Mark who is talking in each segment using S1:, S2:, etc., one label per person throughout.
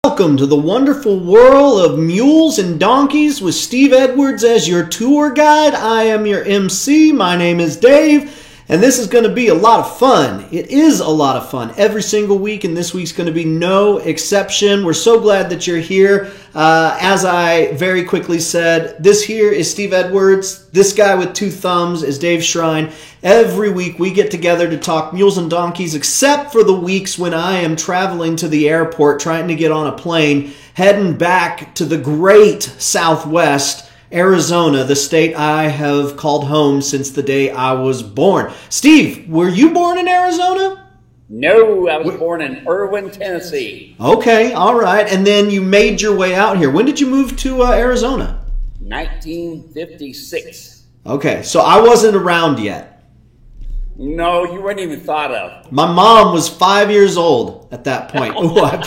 S1: Welcome to the wonderful world of mules and donkeys with Steve Edwards as your tour guide. I am your MC. My name is Dave, and this is going to be a lot of fun. It is a lot of fun every single week, and this week's going to be no exception. We're so glad that you're here. As I very quickly said, this here is Steve Edwards. This guy with two thumbs is Dave Shrine. Every week we get together to talk mules and donkeys, except for the weeks when I am traveling to the airport, trying to get on a plane, heading back to the great Southwest, Arizona, the state I have called home since the day I was born. Steve, were you born in Arizona?
S2: No, I was born in Erwin, Tennessee.
S1: Okay, all right. And then you made your way out here. When did you move to Arizona?
S2: 1956.
S1: Okay, so I wasn't around yet.
S2: No, you weren't even thought of.
S1: My mom was 5 years old at that point. Ooh, I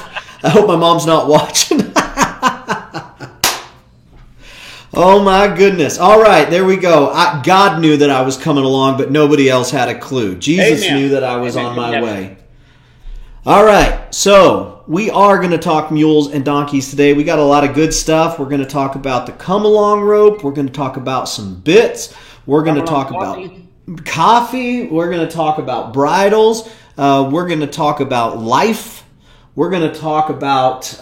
S1: hope my mom's not watching. Oh my goodness. All right, there we go. God knew that I was coming along, but nobody else had a clue. Jesus knew that I was on my way. All right, so we are going to talk mules and donkeys today. We got a lot of good stuff. We're going to talk about the come-along rope. We're going to talk about some bits. We're going to talk about coffee. We're going to talk about bridles. We're going to talk about life. We're going to talk about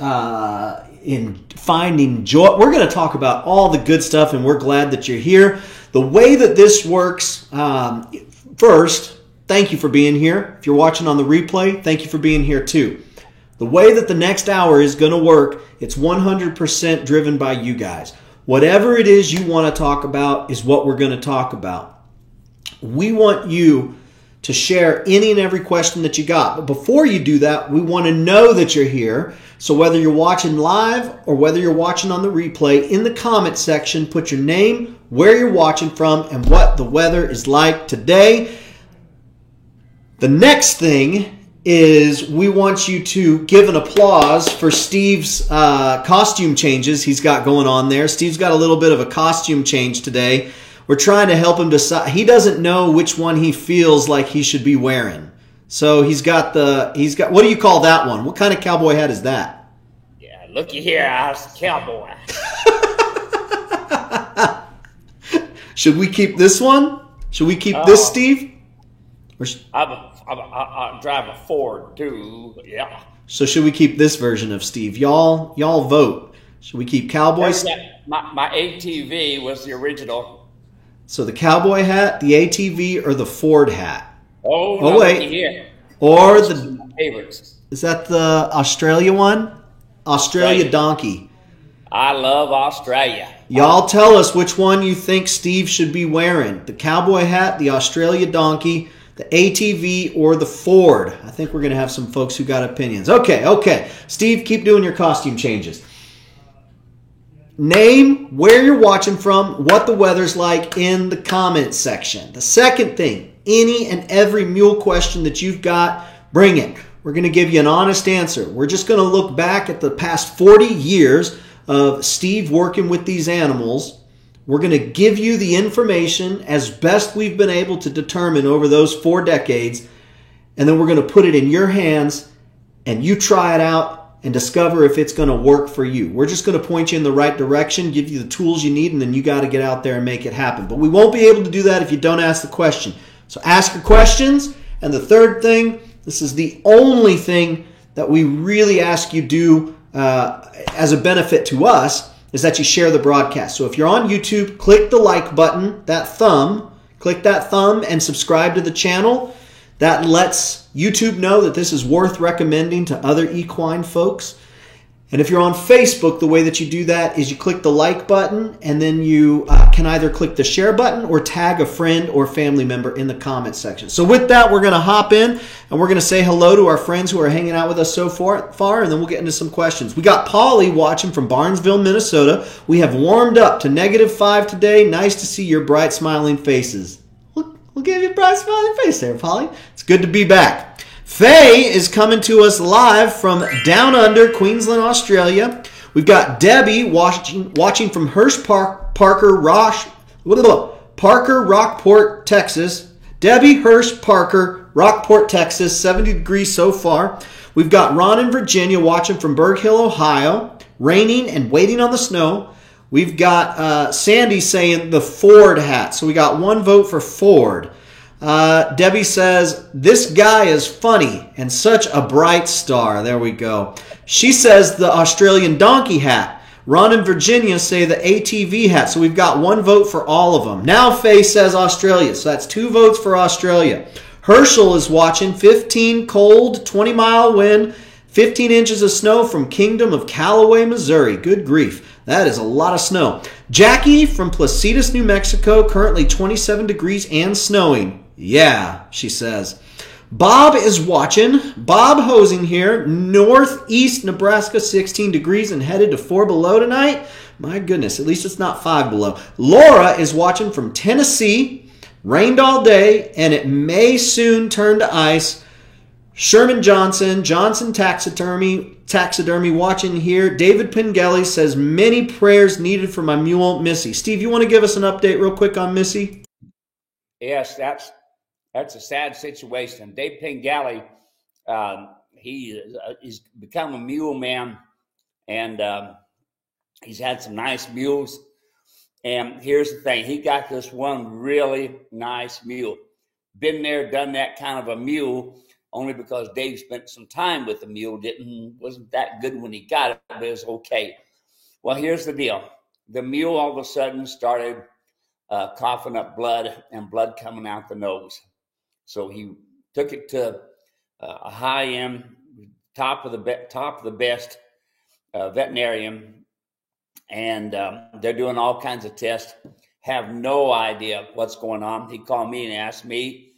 S1: in finding joy. We're going to talk about all the good stuff, and we're glad that you're here. The way that this works, first, thank you for being here. If you're watching on the replay, thank you for being here too. The way that the next hour is going to work, it's 100% driven by you guys. Whatever it is you want to talk about is what we're going to talk about. We want you to share any and every question that you got. But before you do that, we want to know that you're here. So whether you're watching live or whether you're watching on the replay, in the comment section, put your name, where you're watching from, and what the weather is like today. The next thing is we want you to give an applause for Steve's costume changes he's got going on there. Steve's got a little bit of a costume change today. We're trying to help him decide. He doesn't know which one he feels like he should be wearing. So he's got, what do you call that one? What kind of cowboy hat is that?
S2: Yeah, looky here, I was a cowboy.
S1: Should we keep this one? Should we keep this, Steve?
S2: I drive a Ford too, yeah.
S1: So should we keep this version of Steve? Y'all vote. Should we keep cowboys?
S2: My ATV was the original.
S1: So the cowboy hat, the ATV, or the Ford hat?
S2: Oh wait. Here.
S1: Or the
S2: favorites.
S1: Is that the Australia one? Australia donkey.
S2: I love Australia.
S1: Y'all tell us which one you think Steve should be wearing. The cowboy hat, the Australia donkey, the ATV, or the Ford. I think we're going to have some folks who got opinions. Okay. Steve, keep doing your costume changes. Name where you're watching from, what the weather's like in the comments section. The second thing, any and every mule question that you've got, bring it. We're going to give you an honest answer. We're just going to look back at the past 40 years of Steve working with these animals. We're going to give you the information as best we've been able to determine over those 4 decades, and then we're going to put it in your hands, and you try it out and discover if it's going to work for you. We're just going to point you in the right direction, give you the tools you need, and then you got to get out there and make it happen. But we won't be able to do that if you don't ask the question. So ask your questions. And the third thing, this is the only thing that we really ask you do as a benefit to us, is that you share the broadcast. So if you're on YouTube, click the like button, click that thumb and subscribe to the channel. That lets YouTube know that this is worth recommending to other equine folks. And if you're on Facebook, the way that you do that is you click the like button, and then you can either click the share button or tag a friend or family member in the comment section. So with that, we're going to hop in, and we're going to say hello to our friends who are hanging out with us so far, and then we'll get into some questions. We got Polly watching from Barnesville, Minnesota. We have warmed up to -5 today. Nice to see your bright, smiling faces. We'll give you a bright, smiling face there, Polly. It's good to be back. Faye is coming to us live from down under Queensland, Australia. We've got Debbie watching from Parker, Rockport, Texas. Debbie Hirsch Parker, Rockport, Texas, 70 degrees so far. We've got Ron in Virginia watching from Berg Hill, Ohio. Raining and waiting on the snow. We've got Sandy saying the Ford hat. So we got one vote for Ford. Debbie says, this guy is funny and such a bright star. There we go. She says the Australian donkey hat. Ron and Virginia say the ATV hat. So we've got one vote for all of them. Now Faye says Australia. So that's 2 votes for Australia. Herschel is watching. 15 cold, 20-mile wind, 15 inches of snow from Kingdom of Callaway, Missouri. Good grief. That is a lot of snow. Jackie from Placitas, New Mexico. Currently 27 degrees and snowing. Yeah, she says. Bob is watching. Bob Hosing here. Northeast Nebraska, 16 degrees and headed to 4 below tonight. My goodness, at least it's not 5 below. Laura is watching from Tennessee. Rained all day, and it may soon turn to ice. Sherman Johnson Taxidermy watching here. David Pengelly says, many prayers needed for my mule, Missy. Steve, you want to give us an update real quick on Missy?
S2: Yes, that's a sad situation. Dave Pengelly, he's become a mule man, and he's had some nice mules. And here's the thing. He got this one really nice mule. Been there, done that kind of a mule, only because Dave spent some time with the mule. Wasn't that good when he got it, but it was okay. Well, here's the deal. The mule all of a sudden started coughing up blood and blood coming out the nose. So he took it to a high-end, top of the best veterinarian, and they're doing all kinds of tests. Have no idea what's going on. He called me and asked me,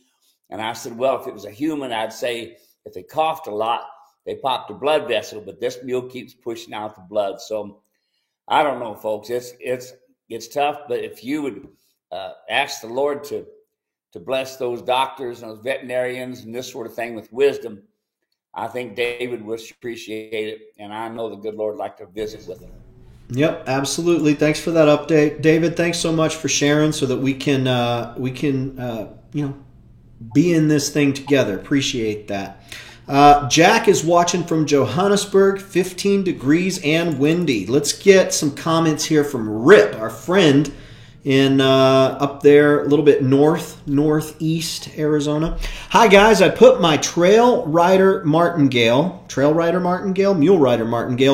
S2: and I said, well, if it was a human, I'd say if they coughed a lot, they popped a blood vessel, but this mule keeps pushing out the blood. So I don't know, folks. It's tough, but if you would ask the Lord to bless those doctors and those veterinarians and this sort of thing with wisdom, I think David would appreciate it, and I know the good Lord would like to visit with him.
S1: Yep, absolutely. Thanks for that update, David. Thanks so much for sharing, so that we can be in this thing together. Appreciate that. Jack is watching from Johannesburg, 15 degrees and windy. Let's get some comments here from Rip, our friend in up there a little bit northeast Arizona. Hi guys, I put my mule rider martingale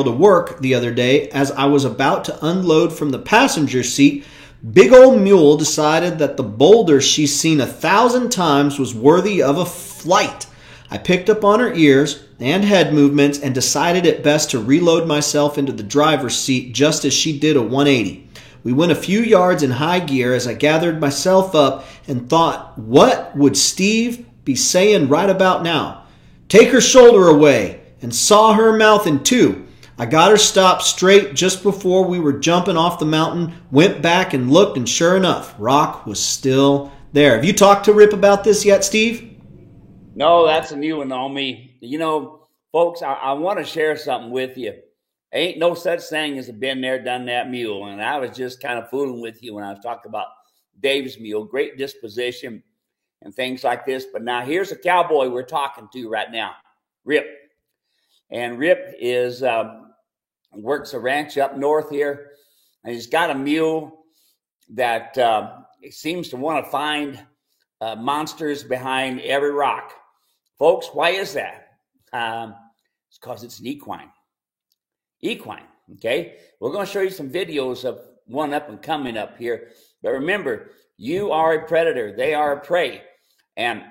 S1: to work the other day. As I was about to unload from the passenger seat, big old mule decided that the boulder she's seen 1,000 times was worthy of a flight. I picked up on her ears and head movements and decided it best to reload myself into the driver's seat just as she did a 180. We went a few yards in high gear as I gathered myself up and thought, what would Steve be saying right about now? Take her shoulder away, and saw her mouth in two. I got her stopped straight just before we were jumping off the mountain, went back and looked, and sure enough, Rock was still there. Have you talked to Rip about this yet, Steve?
S2: No, that's a new one on me. You know, folks, I want to share something with you. Ain't no such thing as a been there, done that mule. And I was just kind of fooling with you when I was talking about Dave's mule. Great disposition and things like this. But now here's a cowboy we're talking to right now, Rip. And Rip is works a ranch up north here. And he's got a mule that seems to want to find monsters behind every rock. Folks, why is that? It's because it's an equine. Okay? We're going to show you some videos of one up and coming up here. But remember, you are a predator. They are a prey. And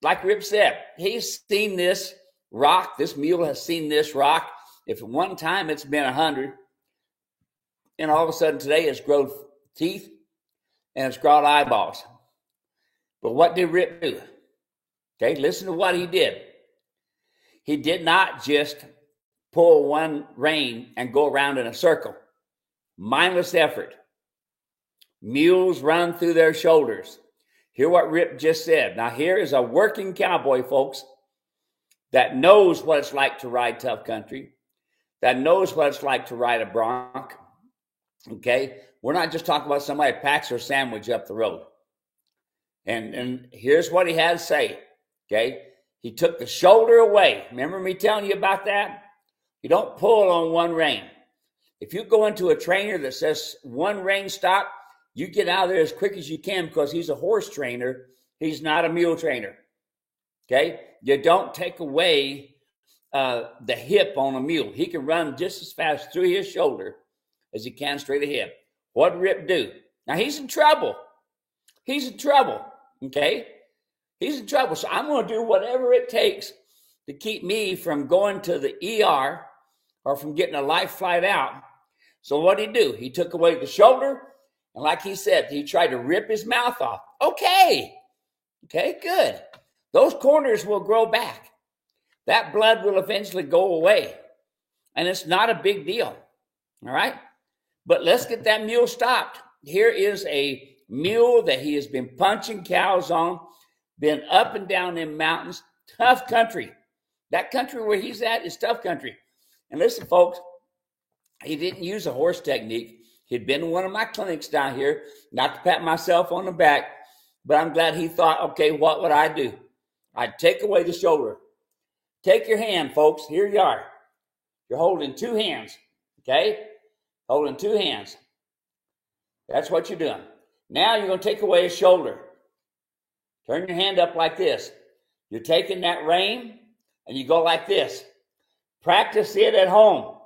S2: like Rip said, he's seen this rock. This mule has seen this rock. If at one time it's been 100, and all of a sudden today it's grown teeth and it's grown eyeballs. But what did Rip do? Okay, listen to what he did. He did not just pull one rein and go around in a circle. Mindless effort. Mules run through their shoulders. Hear what Rip just said. Now here is a working cowboy, folks, that knows what it's like to ride tough country, that knows what it's like to ride a bronc. Okay? We're not just talking about somebody that packs their sandwich up the road. And here's what he had to say. Okay? He took the shoulder away. Remember me telling you about that? You don't pull on one rein. If you go into a trainer that says one rein stop, you get out of there as quick as you can because he's a horse trainer. He's not a mule trainer. Okay? You don't take away the hip on a mule. He can run just as fast through his shoulder as he can straight ahead. What did Rip do? Now, he's in trouble. He's in trouble. Okay? He's in trouble. So I'm going to do whatever it takes to keep me from going to the ER or from getting a life flight out. So what did he do? He took away the shoulder, and like he said, he tried to rip his mouth off. Okay, good. Those corners will grow back. That blood will eventually go away, and it's not a big deal, all right? But let's get that mule stopped. Here is a mule that he has been punching cows on, been up and down in mountains, tough country. That country where he's at is tough country. And listen, folks, he didn't use a horse technique. He'd been to one of my clinics down here, not to pat myself on the back, but I'm glad he thought, okay, what would I do? I'd take away the shoulder. Take your hand, folks. Here you are. You're holding two hands, okay? Holding two hands. That's what you're doing. Now you're going to take away his shoulder. Turn your hand up like this. You're taking that rein, and you go like this. Practice it at home.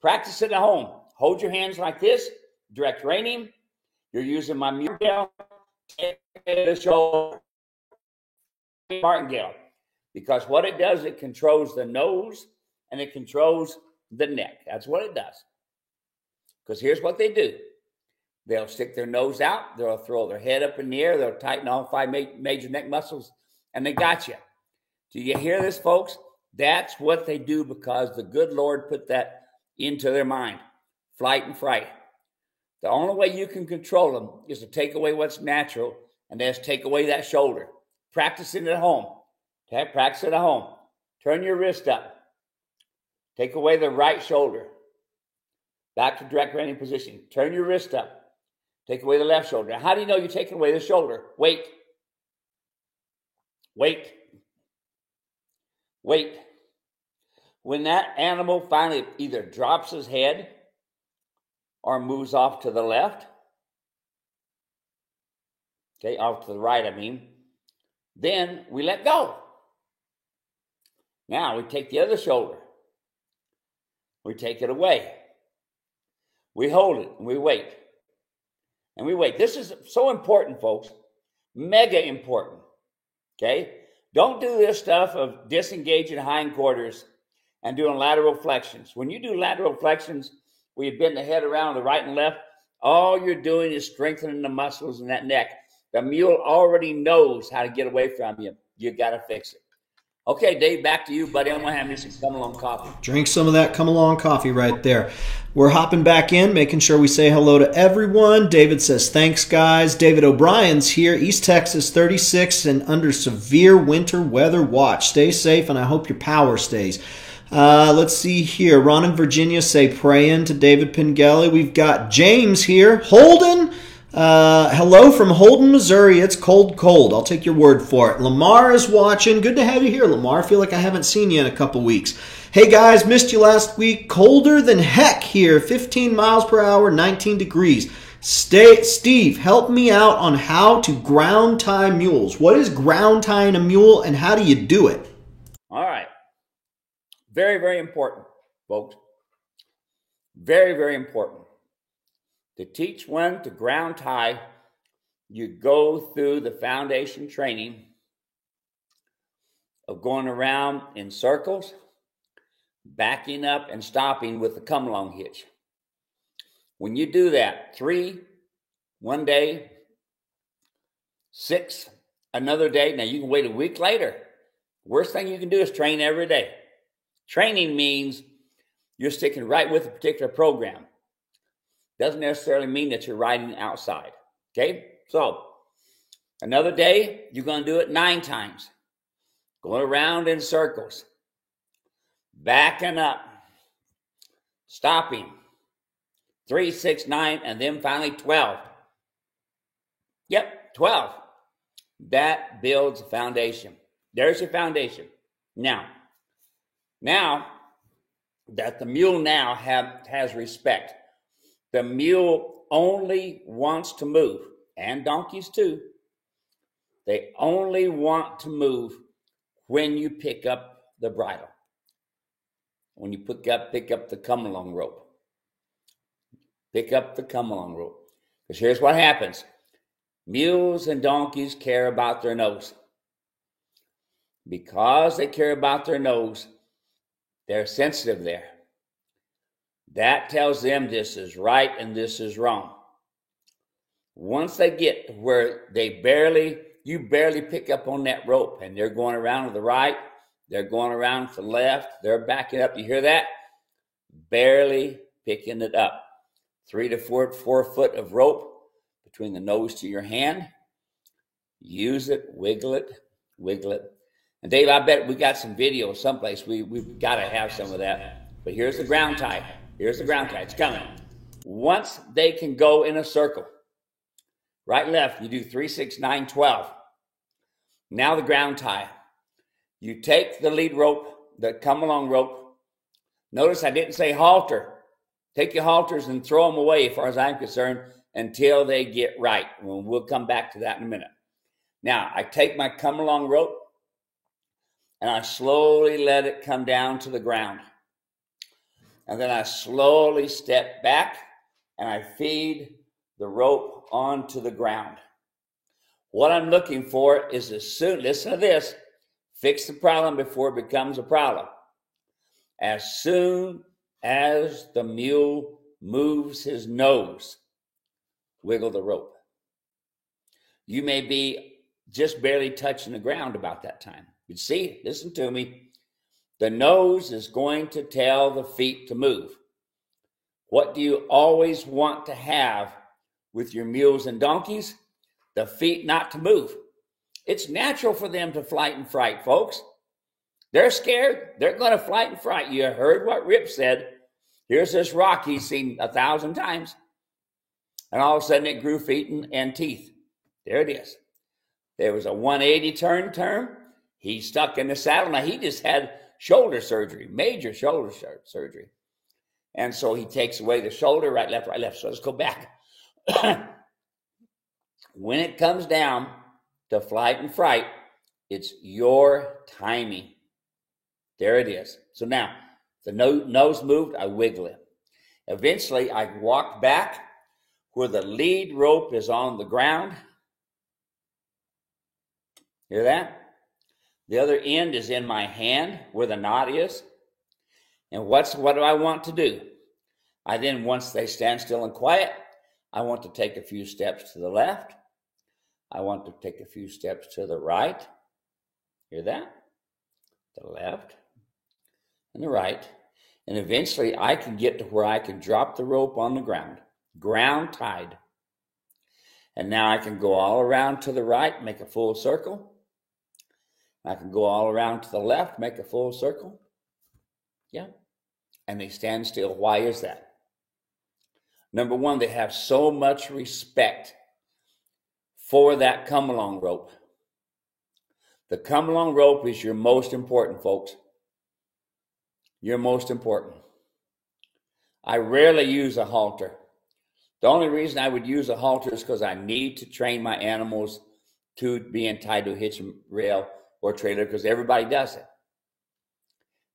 S2: Practice it at home. Hold your hands like this. Direct reining. You're using my martingale. Take the shoulder. Martingale. Because what it does, it controls the nose and it controls the neck. That's what it does. Because here's what they do. They'll stick their nose out. They'll throw their head up in the air. They'll tighten all five major neck muscles, and they got you. Do you hear this, folks? That's what they do because the good Lord put that into their mind. Flight and fright. The only way you can control them is to take away what's natural, and that's take away that shoulder. Practice it at home. Okay? Practice it at home. Turn your wrist up. Take away the right shoulder. Back to direct reining position. Turn your wrist up. Take away the left shoulder. Now, how do you know you're taking away the shoulder? Wait. Wait. Wait. When that animal finally either drops his head or moves off to the left, okay, off to the right, I mean, then we let go. Now we take the other shoulder. We take it away. We hold it and we wait. And we wait. This is so important, folks. Mega important. Okay? Don't do this stuff of disengaging hindquarters and doing lateral flexions. When you do lateral flexions, where you bend the head around the right and left, all you're doing is strengthening the muscles in that neck. The mule already knows how to get away from you. You got to fix it. Okay, Dave, back to you, buddy. I'm going to have me some Come Along coffee.
S1: Drink some of that Come Along coffee right there. We're hopping back in, making sure we say hello to everyone. David says, thanks, guys. David O'Brien's here. East Texas, 36 and under severe winter weather watch. Stay safe, and I hope your power stays. Let's see here. Ron in Virginia say praying to David Pengelly. We've got James here. Holden. Hello from Holden, Missouri. It's cold. I'll take your word for it. Lamar is watching. Good to have you here, Lamar. I feel like I haven't seen you in a couple weeks. Hey, guys, missed you last week. Colder than heck here. 15 miles per hour, 19 degrees. Steve, help me out on how to ground tie mules. What is ground tying a mule, and how do you do it?
S2: All right. Very, very important, folks. Very, very important. To teach one to ground tie, you go through the foundation training of going around in circles, backing up, and stopping with the come along hitch. When you do that, 3, one day, 6, another day. Now you can wait a week later. Worst thing you can do is train every day. Training means you're sticking right with a particular program. Doesn't necessarily mean that you're riding outside. Okay? So, another day, you're going to do it 9 times. Going around in circles. Backing up. Stopping. 3, 6, 9, and then finally 12. Yep, 12. That builds a foundation. There's your foundation. Now that the mule now has respect, the mule only wants to move, and donkeys too. They only want to move when you pick up the bridle. When you pick up the come-along rope. Pick up the come-along rope. Because here's what happens. Mules and donkeys care about their nose. Because they care about their nose, they're sensitive there. That tells them this is right and this is wrong. Once they get where you barely pick up on that rope, and they're going around to the right, they're going around to the left, they're backing up. You hear that? Barely picking it up. 3 to 4 foot of rope between the nose to your hand. Use it, wiggle it, wiggle it. And Dave, I bet we got some video someplace. We've got to have some of that. But here's the ground tie. Here's the ground tie. It's coming. Once they can go in a circle, right and left, you do 3, 6, 9, 12. Now the ground tie. You take the lead rope, the come-along rope. Notice I didn't say halter. Take your halters and throw them away, as far as I'm concerned, until they get right. We'll come back to that in a minute. Now, I take my come-along rope, and I slowly let it come down to the ground. And then I slowly step back, and I feed the rope onto the ground. What I'm looking for is listen to this, fix the problem before it becomes a problem. As soon as the mule moves his nose, wiggle the rope. You may be just barely touching the ground about that time. You see, listen to me. The nose is going to tell the feet to move. What do you always want to have with your mules and donkeys? The feet not to move. It's natural for them to flight and fright, folks. They're scared. They're going to flight and fright. You heard what Rip said. Here's this rock he's seen 1,000 times. And all of a sudden it grew feet and teeth. There it is. There was a 180 turn. He stuck in the saddle. Now he just had shoulder surgery, major shoulder surgery. And so he takes away the shoulder, right, left. So let's go back. When it comes down to flight and fright, it's your timing. There it is. So now, the nose moved, I wiggle it. Eventually, I walk back where the lead rope is on the ground. Hear that? The other end is in my hand where the knot is. And what do I want to do? I then, once they stand still and quiet, I want to take a few steps to the left. I want to take a few steps to the right. Hear that? The left and the right. And eventually I can get to where I can drop the rope on the ground tied. And now I can go all around to the right, make a full circle. I can go all around to the left, make a full circle. Yeah. And they stand still. Why is that? Number one, they have so much respect for that come-along rope. The come-along rope is your most important, folks. Your most important. I rarely use a halter. The only reason I would use a halter is because I need to train my animals to being tied to a hitch rail or trailer, because everybody does it.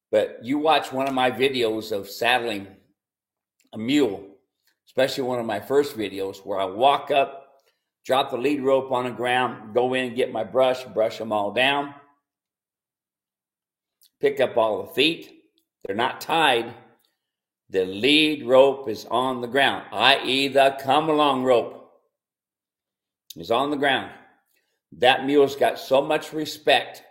S2: But you watch one of my videos of saddling a mule, especially one of my first videos where I walk up, drop the lead rope on the ground, go in and get my brush them all down, pick up all the feet. They're not tied. The lead rope is on the ground, i.e. the come-along rope is on the ground. That mule's got so much respect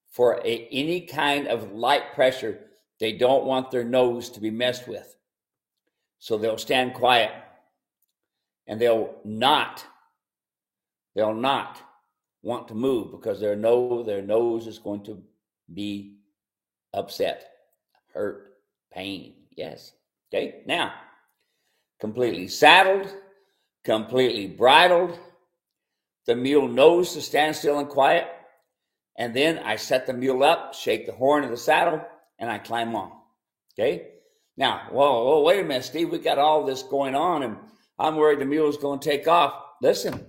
S2: for any kind of light pressure. They don't want their nose to be messed with. So they'll stand quiet, and they'll not want to move because their nose is going to be upset, hurt, pain. Yes. Okay. Now, completely saddled, completely bridled. The mule knows to stand still and quiet, And then I set the mule up, shake the horn of the saddle, and I climb on. Okay? Now, whoa, wait a minute, Steve. We got all this going on, and I'm worried the mule is going to take off. Listen,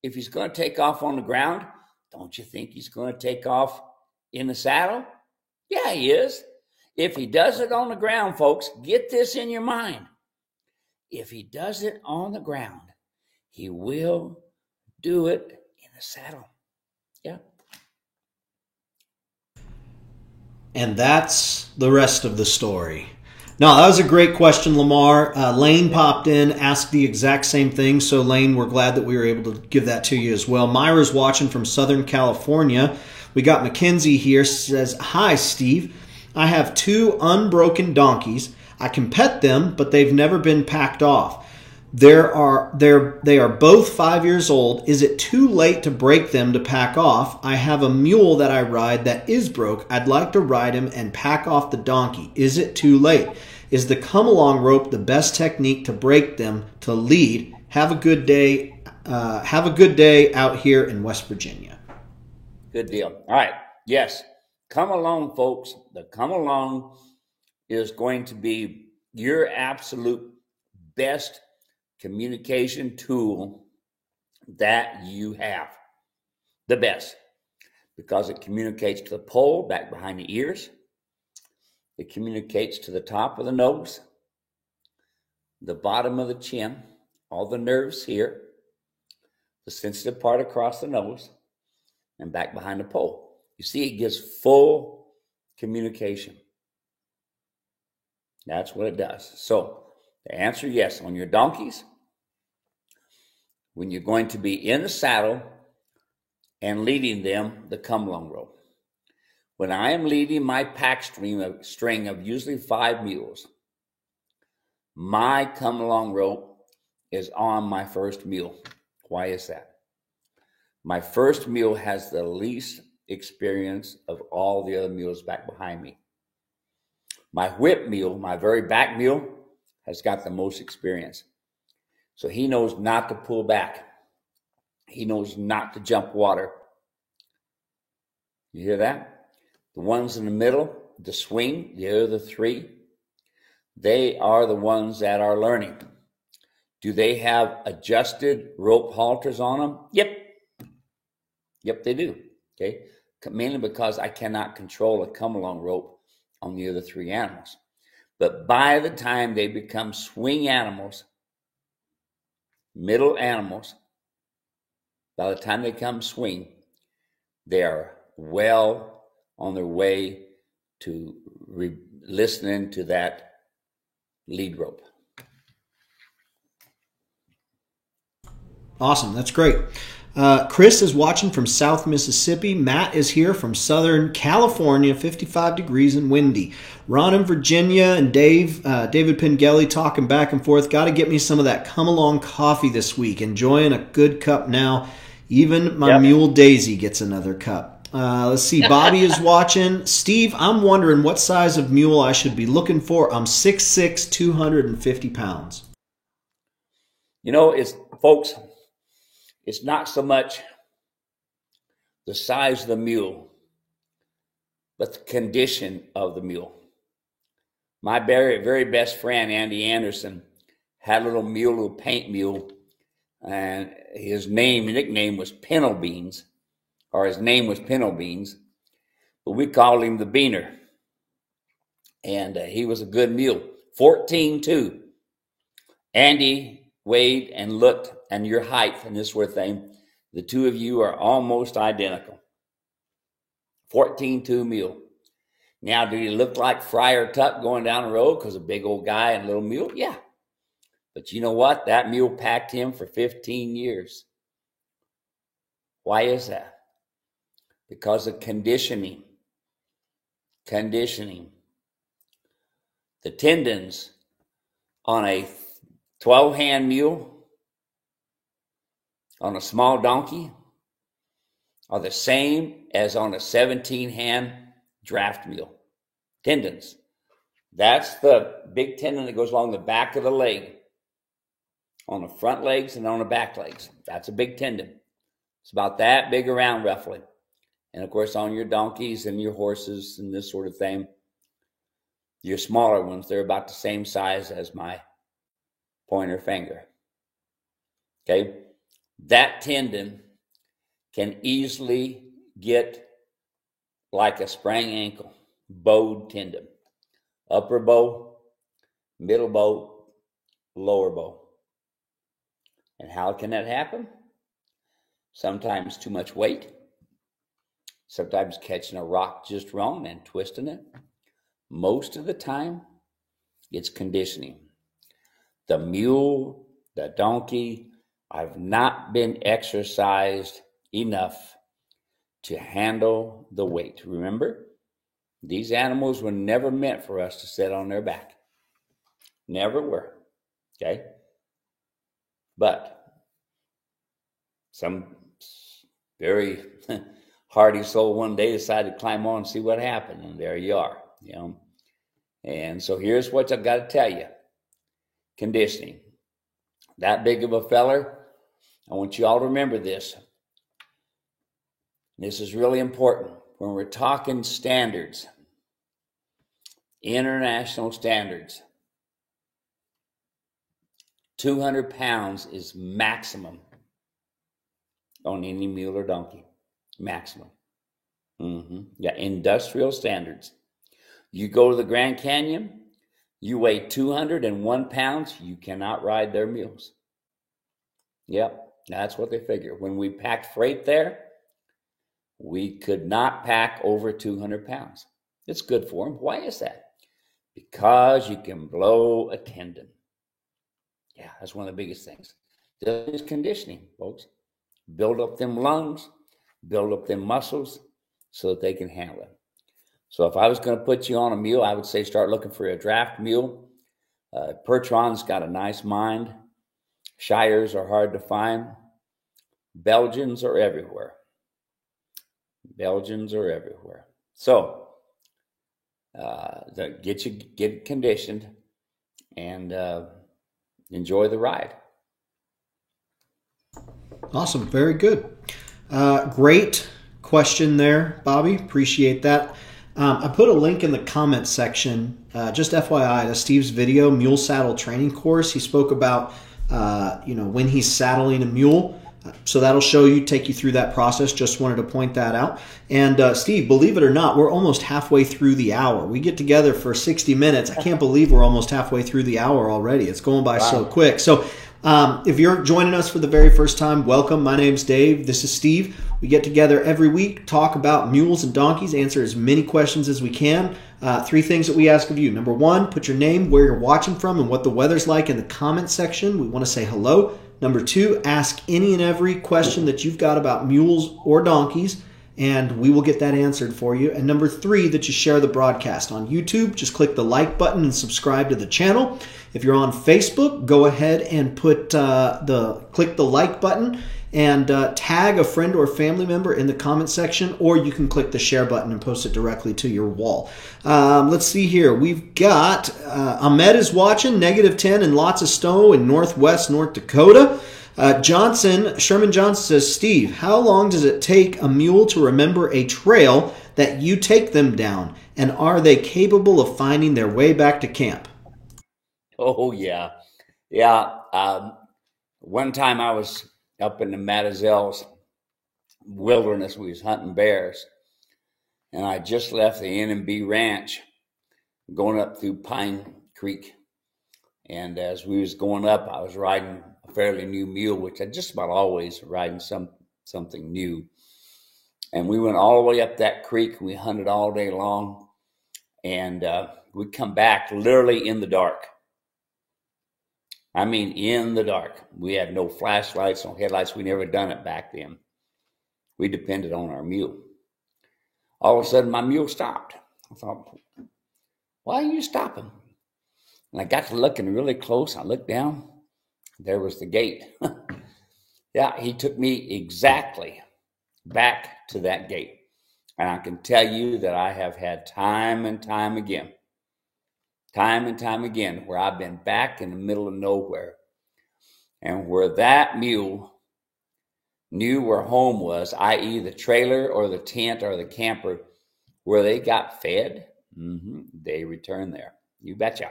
S2: if he's going to take off on the ground, don't you think he's going to take off in the saddle? Yeah, he is. If he does it on the ground, folks, get this in your mind. If he does it on the ground, he will do it in the saddle. Yeah.
S1: And that's the rest of the story. No, that was a great question, Lamar. Lane popped in, asked the exact same thing. So, Lane, we're glad that we were able to give that to you as well. Myra's watching from Southern California. We got Mackenzie here, says, "Hi, Steve. I have 2 unbroken donkeys. I can pet them, but they've never been packed off. They are both 5 years old. Is it too late to break them to pack off? I have a mule that I ride that is broke. I'd like to ride him and pack off the donkey. Is it too late? Is the come-along rope the best technique to break them to lead? Have a good day. Have a good day out here in West Virginia."
S2: Good deal. All right. Yes. Come along, folks. The come along is going to be your absolute best communication tool that you have. The best. Because it communicates to the pole back behind the ears. It communicates to the top of the nose, the bottom of the chin, all the nerves here, the sensitive part across the nose, and back behind the pole. You see, it gives full communication. That's what it does. So, the answer, yes, on your donkeys, when you're going to be in the saddle and leading them, the come-along rope. When I am leading my pack string of usually 5 mules, my come-along rope is on my first mule. Why is that? My first mule has the least experience of all the other mules back behind me. My whip mule, my very back mule, has got the most experience. So he knows not to pull back. He knows not to jump water. You hear that? The ones in the middle, the swing, the other 3, they are the ones that are learning. Do they have adjusted rope halters on them? Yep, they do. Okay, mainly because I cannot control a come-along rope on the other 3 animals. But by the time they become swing animals, middle animals, by the time they come swing, they are well on their way to listening to that lead rope.
S1: Awesome. That's great. Chris is watching from South Mississippi. Matt is here from Southern California, 55 degrees and windy. Ron in Virginia and David Pengelly talking back and forth. Got to get me some of that come along coffee this week. Enjoying a good cup now. Even my mule Daisy gets another cup. Let's see. Bobby is watching. Steve, I'm wondering what size of mule I should be looking for. I'm 6'6", 250 pounds.
S2: You know, folks, it's not so much the size of the mule, but the condition of the mule. My very, very best friend, Andy Anderson, had a little paint mule, and his nickname was Pinto Beans, or his name was Pinto Beans, but we called him the Beaner. And he was a good mule, 14'2". Andy weighed and looked, and your height and this sort of thing, the two of you are almost identical. 14'2" mule. Now, do you look like Friar Tuck going down the road because a big old guy and a little mule? Yeah. But you know what? That mule packed him for 15 years. Why is that? Because of conditioning. Conditioning. The tendons on a 12-hand mule, on a small donkey, are the same as on a 17-hand draft mule. Tendons. That's the big tendon that goes along the back of the leg, on the front legs and on the back legs. That's a big tendon. It's about that big around roughly. And of course, on your donkeys and your horses and this sort of thing, your smaller ones, they're about the same size as my pointer finger. Okay, that tendon can easily get like a sprained ankle, bowed tendon, upper bow, middle bow, lower bow. And how can that happen? Sometimes too much weight, sometimes catching a rock just wrong and twisting it. Most of the time, it's conditioning. The mule, the donkey, I've not been exercised enough to handle the weight. Remember, these animals were never meant for us to sit on their back. Never were. Okay? But some very hardy soul one day decided to climb on and see what happened, and there you are. You know. And so here's what I've got to tell you. Conditioning. That big of a feller, I want you all to remember this. This is really important. When we're talking standards, international standards, 200 pounds is maximum on any mule or donkey. Maximum. Yeah, industrial standards. You go to the Grand Canyon, you weigh 201 pounds, you cannot ride their mules. Yep, that's what they figure. When we packed freight there, we could not pack over 200 pounds. It's good for them. Why is that? Because you can blow a tendon. Yeah, that's one of the biggest things. Just conditioning, folks. Build up them lungs, build up them muscles so that they can handle it. So if I was going to put you on a mule, I would say start looking for a draft mule. Percheron's got a nice mind. Shires are hard to find. Belgians are everywhere. Belgians are everywhere. So get conditioned and enjoy the ride.
S1: Awesome. Very good. Great question there, Bobby. Appreciate that. I put a link in the comments section, just FYI, to Steve's video, Mule Saddle Training Course. He spoke about, when he's saddling a mule. So that'll take you through that process. Just wanted to point that out. And Steve, believe it or not, we're almost halfway through the hour. We get together for 60 minutes. I can't believe we're almost halfway through the hour already. It's going by so quick. So if you're joining us for the very first time, welcome. My name's Dave. This is Steve. We get together every week, talk about mules and donkeys, answer as many questions as we can. 3 things that we ask of you. Number 1, put your name, where you're watching from, and what the weather's like in the comment section. We want to say hello. Number 2, ask any and every question that you've got about mules or donkeys, and we will get that answered for you. And number 3, that you share the broadcast on YouTube. Just click the like button and subscribe to the channel. If you're on Facebook, go ahead and click the like button and tag a friend or family member in the comment section, or you can click the share button and post it directly to your wall. Let's see here. We've got Ahmed is watching, -10 and lots of snow in northwest North Dakota. Sherman Johnson says, Steve, how long does it take a mule to remember a trail that you take them down? And are they capable of finding their way back to camp?
S2: Oh, yeah. Yeah. One time I was up in the Matazelles wilderness. We was hunting bears. And I just left the N&B ranch going up through Pine Creek. And as we was going up, I was riding a fairly new mule, which I just about always riding something new. And we went all the way up that creek. We hunted all day long. And we'd come back literally in the dark. I mean, in the dark. We had no flashlights, no headlights. We never done it back then. We depended on our mule. All of a sudden, my mule stopped. I thought, why are you stopping? And I got to looking really close. I looked down. There was the gate. Yeah, he took me exactly back to that gate. And I can tell you that I have had time and time again, where I've been back in the middle of nowhere, and where that mule knew where home was, i.e. the trailer or the tent or the camper, where they got fed, they return there. You betcha.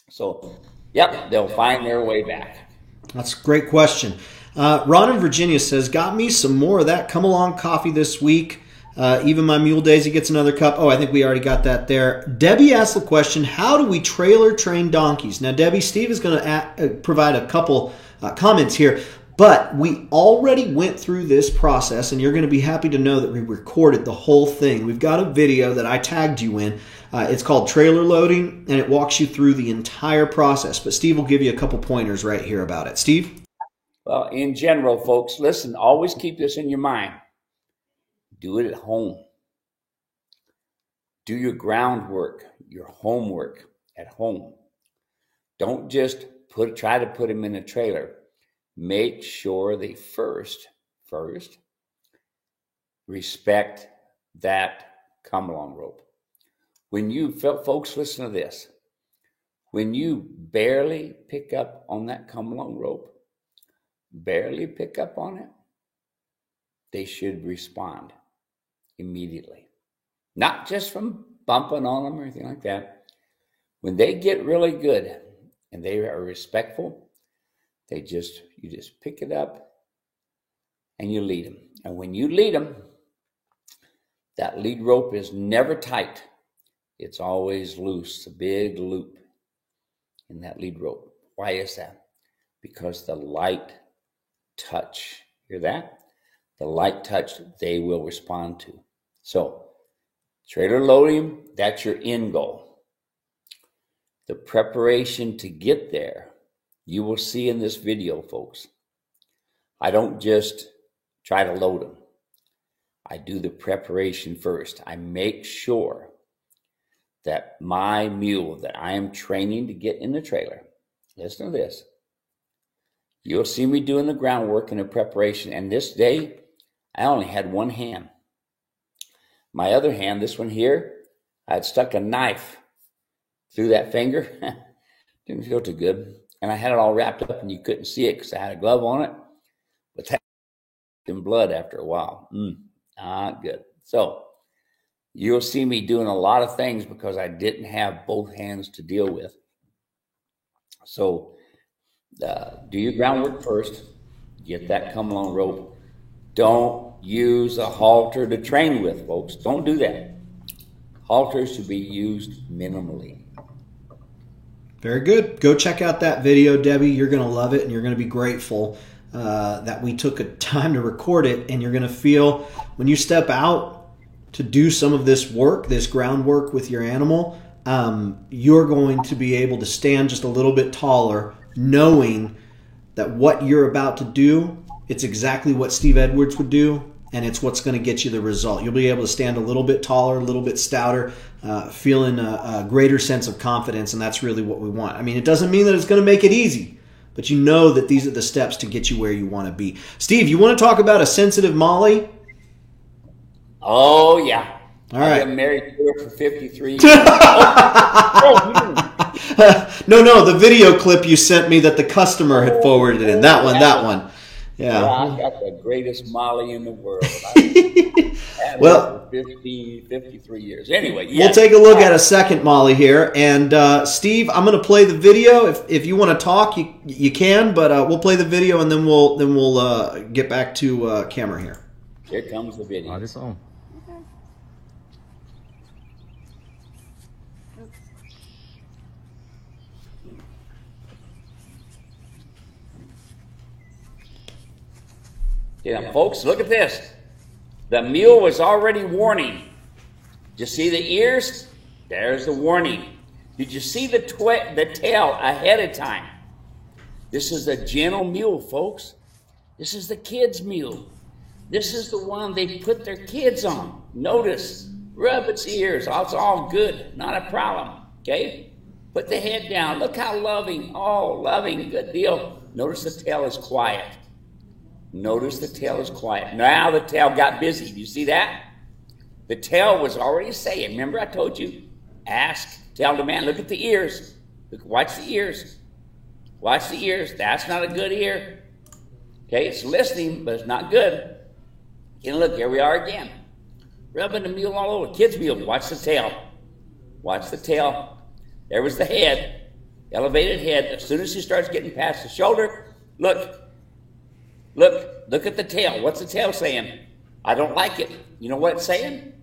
S2: So, yep, they'll find their way back.
S1: That's a great question. Ron in Virginia says, got me some more of that Come Along coffee this week. Even my mule days, he gets another cup. Oh, I think we already got that there. Debbie asked the question, how do we trailer train donkeys? Now, Debbie, Steve is going to provide a couple comments here, but we already went through this process, and you're going to be happy to know that we recorded the whole thing. We've got a video that I tagged you in. It's called Trailer Loading, and it walks you through the entire process. But Steve will give you a couple pointers right here about it. Steve?
S2: Well, in general, folks, listen, always keep this in your mind. Do it at home. Do your groundwork, your homework at home. Don't just try to put them in a trailer. Make sure they first respect that come along rope. When you, folks, listen to this. When you barely pick up on that come along rope, barely pick up on it, they should respond immediately. Not just from bumping on them or anything like that. When they get really good and they are respectful, you just pick it up and you lead them. And when you lead them, that lead rope is never tight. It's always loose, a big loop in that lead rope. Why is that? Because the light touch, hear that? The light touch they will respond to. So, trailer loading, that's your end goal. The preparation to get there, you will see in this video, folks. I don't just try to load them. I do the preparation first. I make sure that my mule that I am training to get in the trailer, listen to this. You'll see me doing the groundwork and the preparation. And this day, I only had one hand. My other hand, this one here, I had stuck a knife through that finger. Didn't feel too good. And I had it all wrapped up and you couldn't see it because I had a glove on it. But that in blood after a while. Not good. So you'll see me doing a lot of things because I didn't have both hands to deal with. So do your groundwork first. Get that come along rope. Don't use a halter to train with, folks. Don't do that. Halters should be used minimally.
S1: Very good. Go check out that video, Debbie. You're going to love it, and you're going to be grateful that we took a time to record it, and you're going to feel when you step out to do some of this work, this groundwork with your animal, you're going to be able to stand just a little bit taller, knowing that what you're about to do, it's exactly what Steve Edwards would do, and it's what's going to get you the result. You'll be able to stand a little bit taller, a little bit stouter, feeling a greater sense of confidence, and that's really what we want. I mean, it doesn't mean that it's going to make it easy, but you know that these are the steps to get you where you want to be. Steve, you want to talk about a sensitive Molly?
S2: Oh, yeah.
S1: All right.
S2: I've been married to her for 53 years.
S1: No, the video clip you sent me that the customer had forwarded in. That one. Yeah.
S2: I got the greatest Molly in the world.
S1: Well,
S2: for 53 years. Anyway, yes.
S1: We'll take a look at a second Molly here. And Steve, I'm going to play the video. If you want to talk, you can, but we'll play the video and then we'll get back to camera here.
S2: Here comes the video.
S3: This on.
S2: Yeah, folks, look at this. The mule was already warning. Did you see the ears? There's the warning. Did you see the tail ahead of time? This is a gentle mule, folks. This is the kid's mule. This is the one they put their kids on. Notice, rub its ears. It's all good, not a problem, okay? Put the head down. Look how loving. Oh, loving, good deal. Notice the tail is quiet. Notice the tail is quiet. Now the tail got busy. Do you see that? The tail was already saying, remember I told you, ask, tell the man, look at the ears. Look, watch the ears. Watch the ears. That's not a good ear. Okay, it's listening, but it's not good. And look, here we are again. Rubbing the mule all over. Kid's mule, watch the tail. Watch the tail. There was the head, elevated head. As soon as he starts getting past the shoulder, look at the tail. What's the tail saying? I don't like it. You know what it's saying?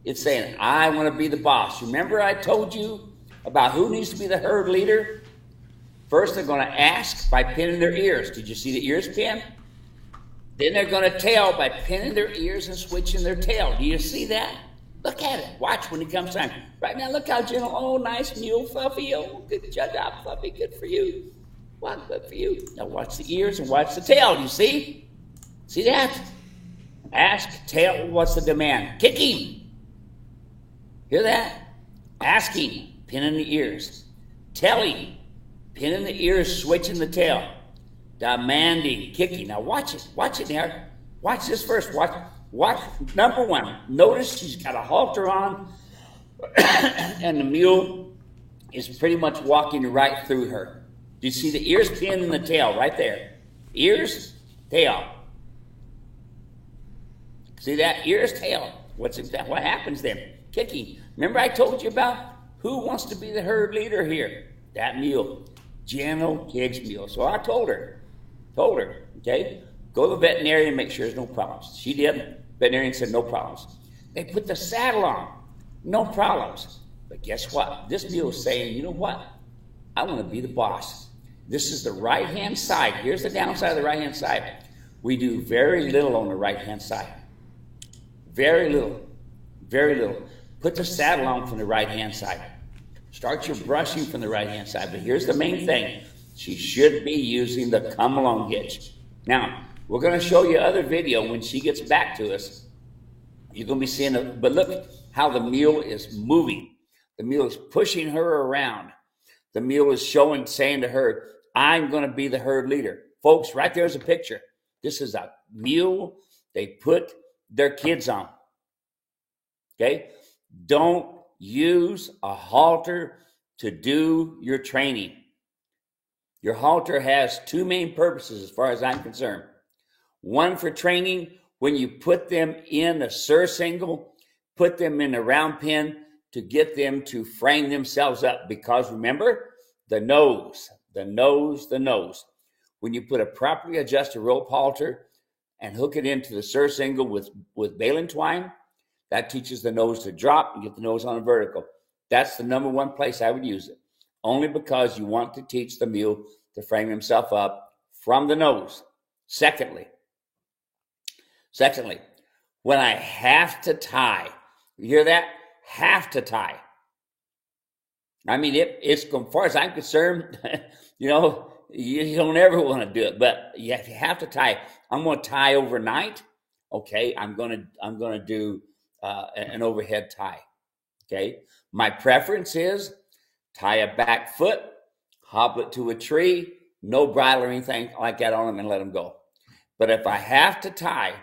S2: It's saying, I want to be the boss. Remember I told you about who needs to be the herd leader? First, they're going to ask by pinning their ears. Did you see the ears pin? Then they're going to tell by pinning their ears and switching their tail. Do you see that? Look at it. Watch when it comes time. Right now, look how gentle. Oh, nice mule, Fluffy. Oh, good job, Fluffy. Good for you. Well, good for you. Now watch the ears and watch the tail. Do you see? See that? Ask, tail, what's the demand? Kicking. Hear that? Asking, pinning the ears. Telling, pinning the ears, switching the tail. Demanding, kicking. Now watch it. Watch it there. Watch this first. Watch. Number one. Notice she's got a halter on, and the mule is pretty much walking right through her. Do you see the ears pinned in the tail right there? Ears, tail. See that? Ears, tail. What happens then? Kicking. Remember I told you about who wants to be the herd leader here? That mule. Gentle kid's mule. So I told her, okay, go to the veterinarian and make sure there's no problems. She did. Veterinarian said no problems. They put the saddle on. No problems. But guess what? This mule is saying, you know what? I want to be the boss. This is the right-hand side. Here's the downside of the right-hand side. We do very little on the right-hand side. Very little. Very little. Put the saddle on from the right-hand side. Start your brushing from the right-hand side. But here's the main thing. She should be using the come-along hitch. Now, we're going to show you other video when she gets back to us. You're going to be seeing it. But look how the mule is moving. The mule is pushing her around. The mule is saying to her, I'm going to be the herd leader. Folks, right there's a picture. This is a mule they put their kids on. Okay? Don't use a halter to do your training. Your halter has two main purposes as far as I'm concerned. One for training, when you put them in a surcingle, put them in a round pen to get them to frame themselves up. Because remember, the nose. When you put a properly adjusted rope halter and hook it into the surcingle with baling twine, that teaches the nose to drop and get the nose on a vertical. That's the number one place I would use it. Only because you want to teach the mule to frame himself up from the nose. Secondly, when I have to tie, you hear that? Have to tie. I mean, it's as far as I'm concerned, you don't ever want to do it, but you have to tie. I'm going to tie overnight. Okay, I'm going to do an overhead tie. Okay, my preference is tie a back foot, hobble it to a tree, no bridle or anything like that on them, and let them go. But if I have to tie,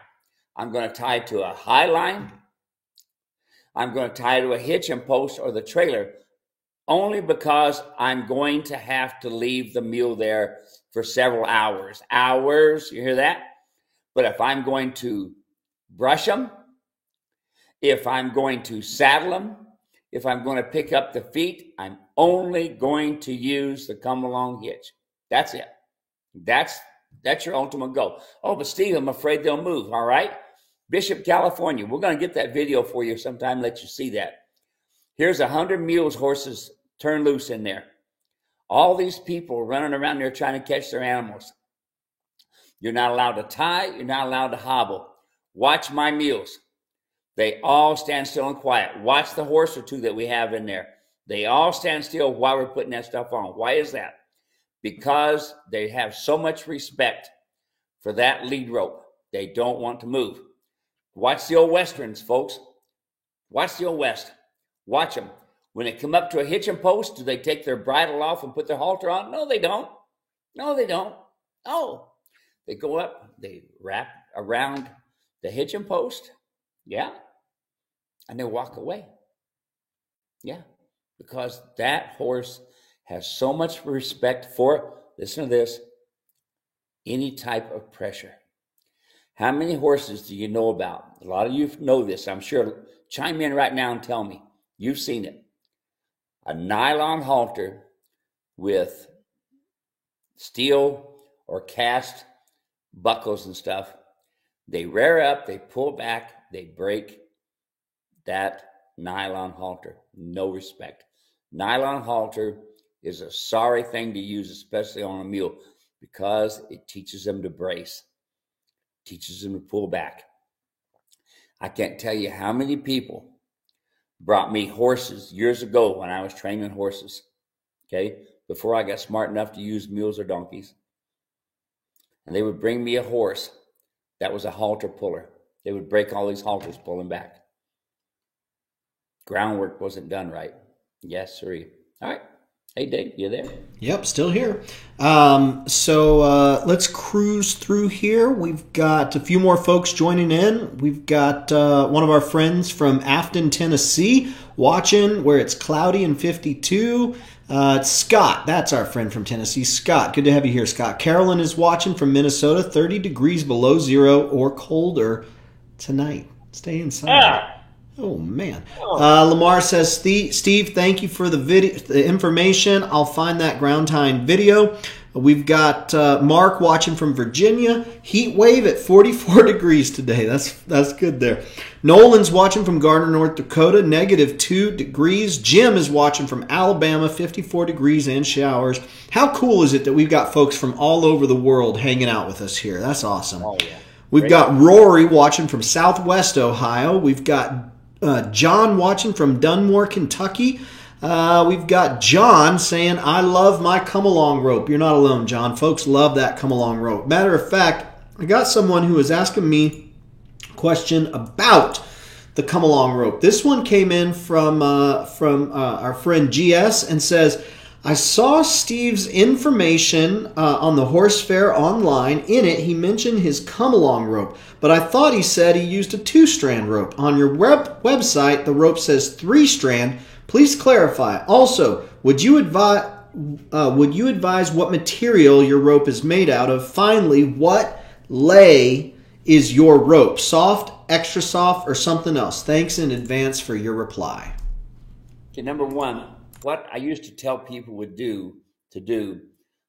S2: I'm going to tie to a high line. I'm going to tie to a hitch and post or the trailer, only because I'm going to have to leave the mule there for several hours. You hear that? But if I'm going to brush them, if I'm going to saddle them, if I'm going to pick up the feet, I'm only going to use the come-along hitch. That's it. That's your ultimate goal. Oh, but Steve, I'm afraid they'll move. All right. Bishop, California. We're going to get that video for you sometime, let you see that. Here's 100 mules, horses turned loose in there. All these people running around there trying to catch their animals. You're not allowed to tie. You're not allowed to hobble. Watch my mules. They all stand still and quiet. Watch the horse or two that we have in there. They all stand still while we're putting that stuff on. Why is that? Because they have so much respect for that lead rope. They don't want to move. Watch the old westerns, folks. Watch the old west. Watch them. When they come up to a hitch and post, do they take their bridle off and put their halter on? No, they don't. No, they don't. Oh, they go up, they wrap around the hitch and post. Yeah. And they walk away. Yeah. Because that horse has so much respect for, listen to this, any type of pressure. How many horses do you know about? A lot of you know this, I'm sure. Chime in right now and tell me. You've seen it. A nylon halter with steel or cast buckles and stuff. They rear up, they pull back, they break that nylon halter. No respect. Nylon halter is a sorry thing to use, especially on a mule, because it teaches them to brace, teaches them to pull back. I can't tell you how many people brought me horses years ago when I was training horses, okay, before I got smart enough to use mules or donkeys. And they would bring me a horse that was a halter puller. They would break all these halters pulling back. Groundwork wasn't done right. Yes, sir. All right. Hey, Dave, you there?
S1: Yep, still here. So let's cruise through here. We've got a few more folks joining in. We've got one of our friends from Afton, Tennessee, watching where it's cloudy and 52. It's Scott. That's our friend from Tennessee. Scott, good to have you here, Scott. Carolyn is watching from Minnesota, 30 degrees below zero or colder tonight. Stay inside.
S2: Yeah.
S1: Oh, man. Lamar says, Steve, thank you for the information. I'll find that ground time video. We've got Mark watching from Virginia. Heat wave at 44 degrees today. That's good there. Nolan's watching from Gardner, North Dakota, -2 degrees. Jim is watching from Alabama, 54 degrees and showers. How cool is it that we've got folks from all over the world hanging out with us here? That's awesome.
S2: Oh, yeah.
S1: We've got Rory watching from Southwest Ohio. We've got John watching from Dunmore, Kentucky. We've got John saying, I love my come-along rope. You're not alone, John. Folks love that come-along rope. Matter of fact, I got someone who was asking me a question about the come-along rope. This one came in from our friend GS and says, I saw Steve's information on the Horse Fair online. In it, he mentioned his come-along rope, but I thought he said he used a 2-strand rope. On your website, the rope says 3-strand. Please clarify. Also, would you advise what material your rope is made out of? Finally, what lay is your rope? Soft, extra soft, or something else? Thanks in advance for your reply.
S2: Okay, number one, what I used to tell people to do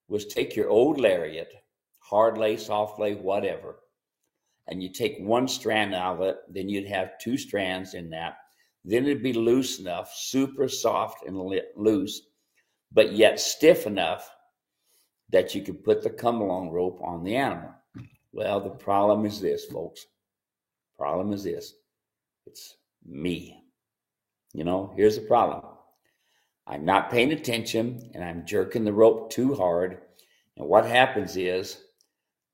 S2: was take your old lariat, hard lay, soft lay, whatever, and you take 1 strand out of it, then you'd have 2 strands in that. Then it'd be loose enough, super soft and loose, but yet stiff enough that you could put the come-along rope on the animal. Well, the problem is this, folks. Problem is this. It's me. You know, here's the problem. I'm not paying attention, and I'm jerking the rope too hard. And what happens is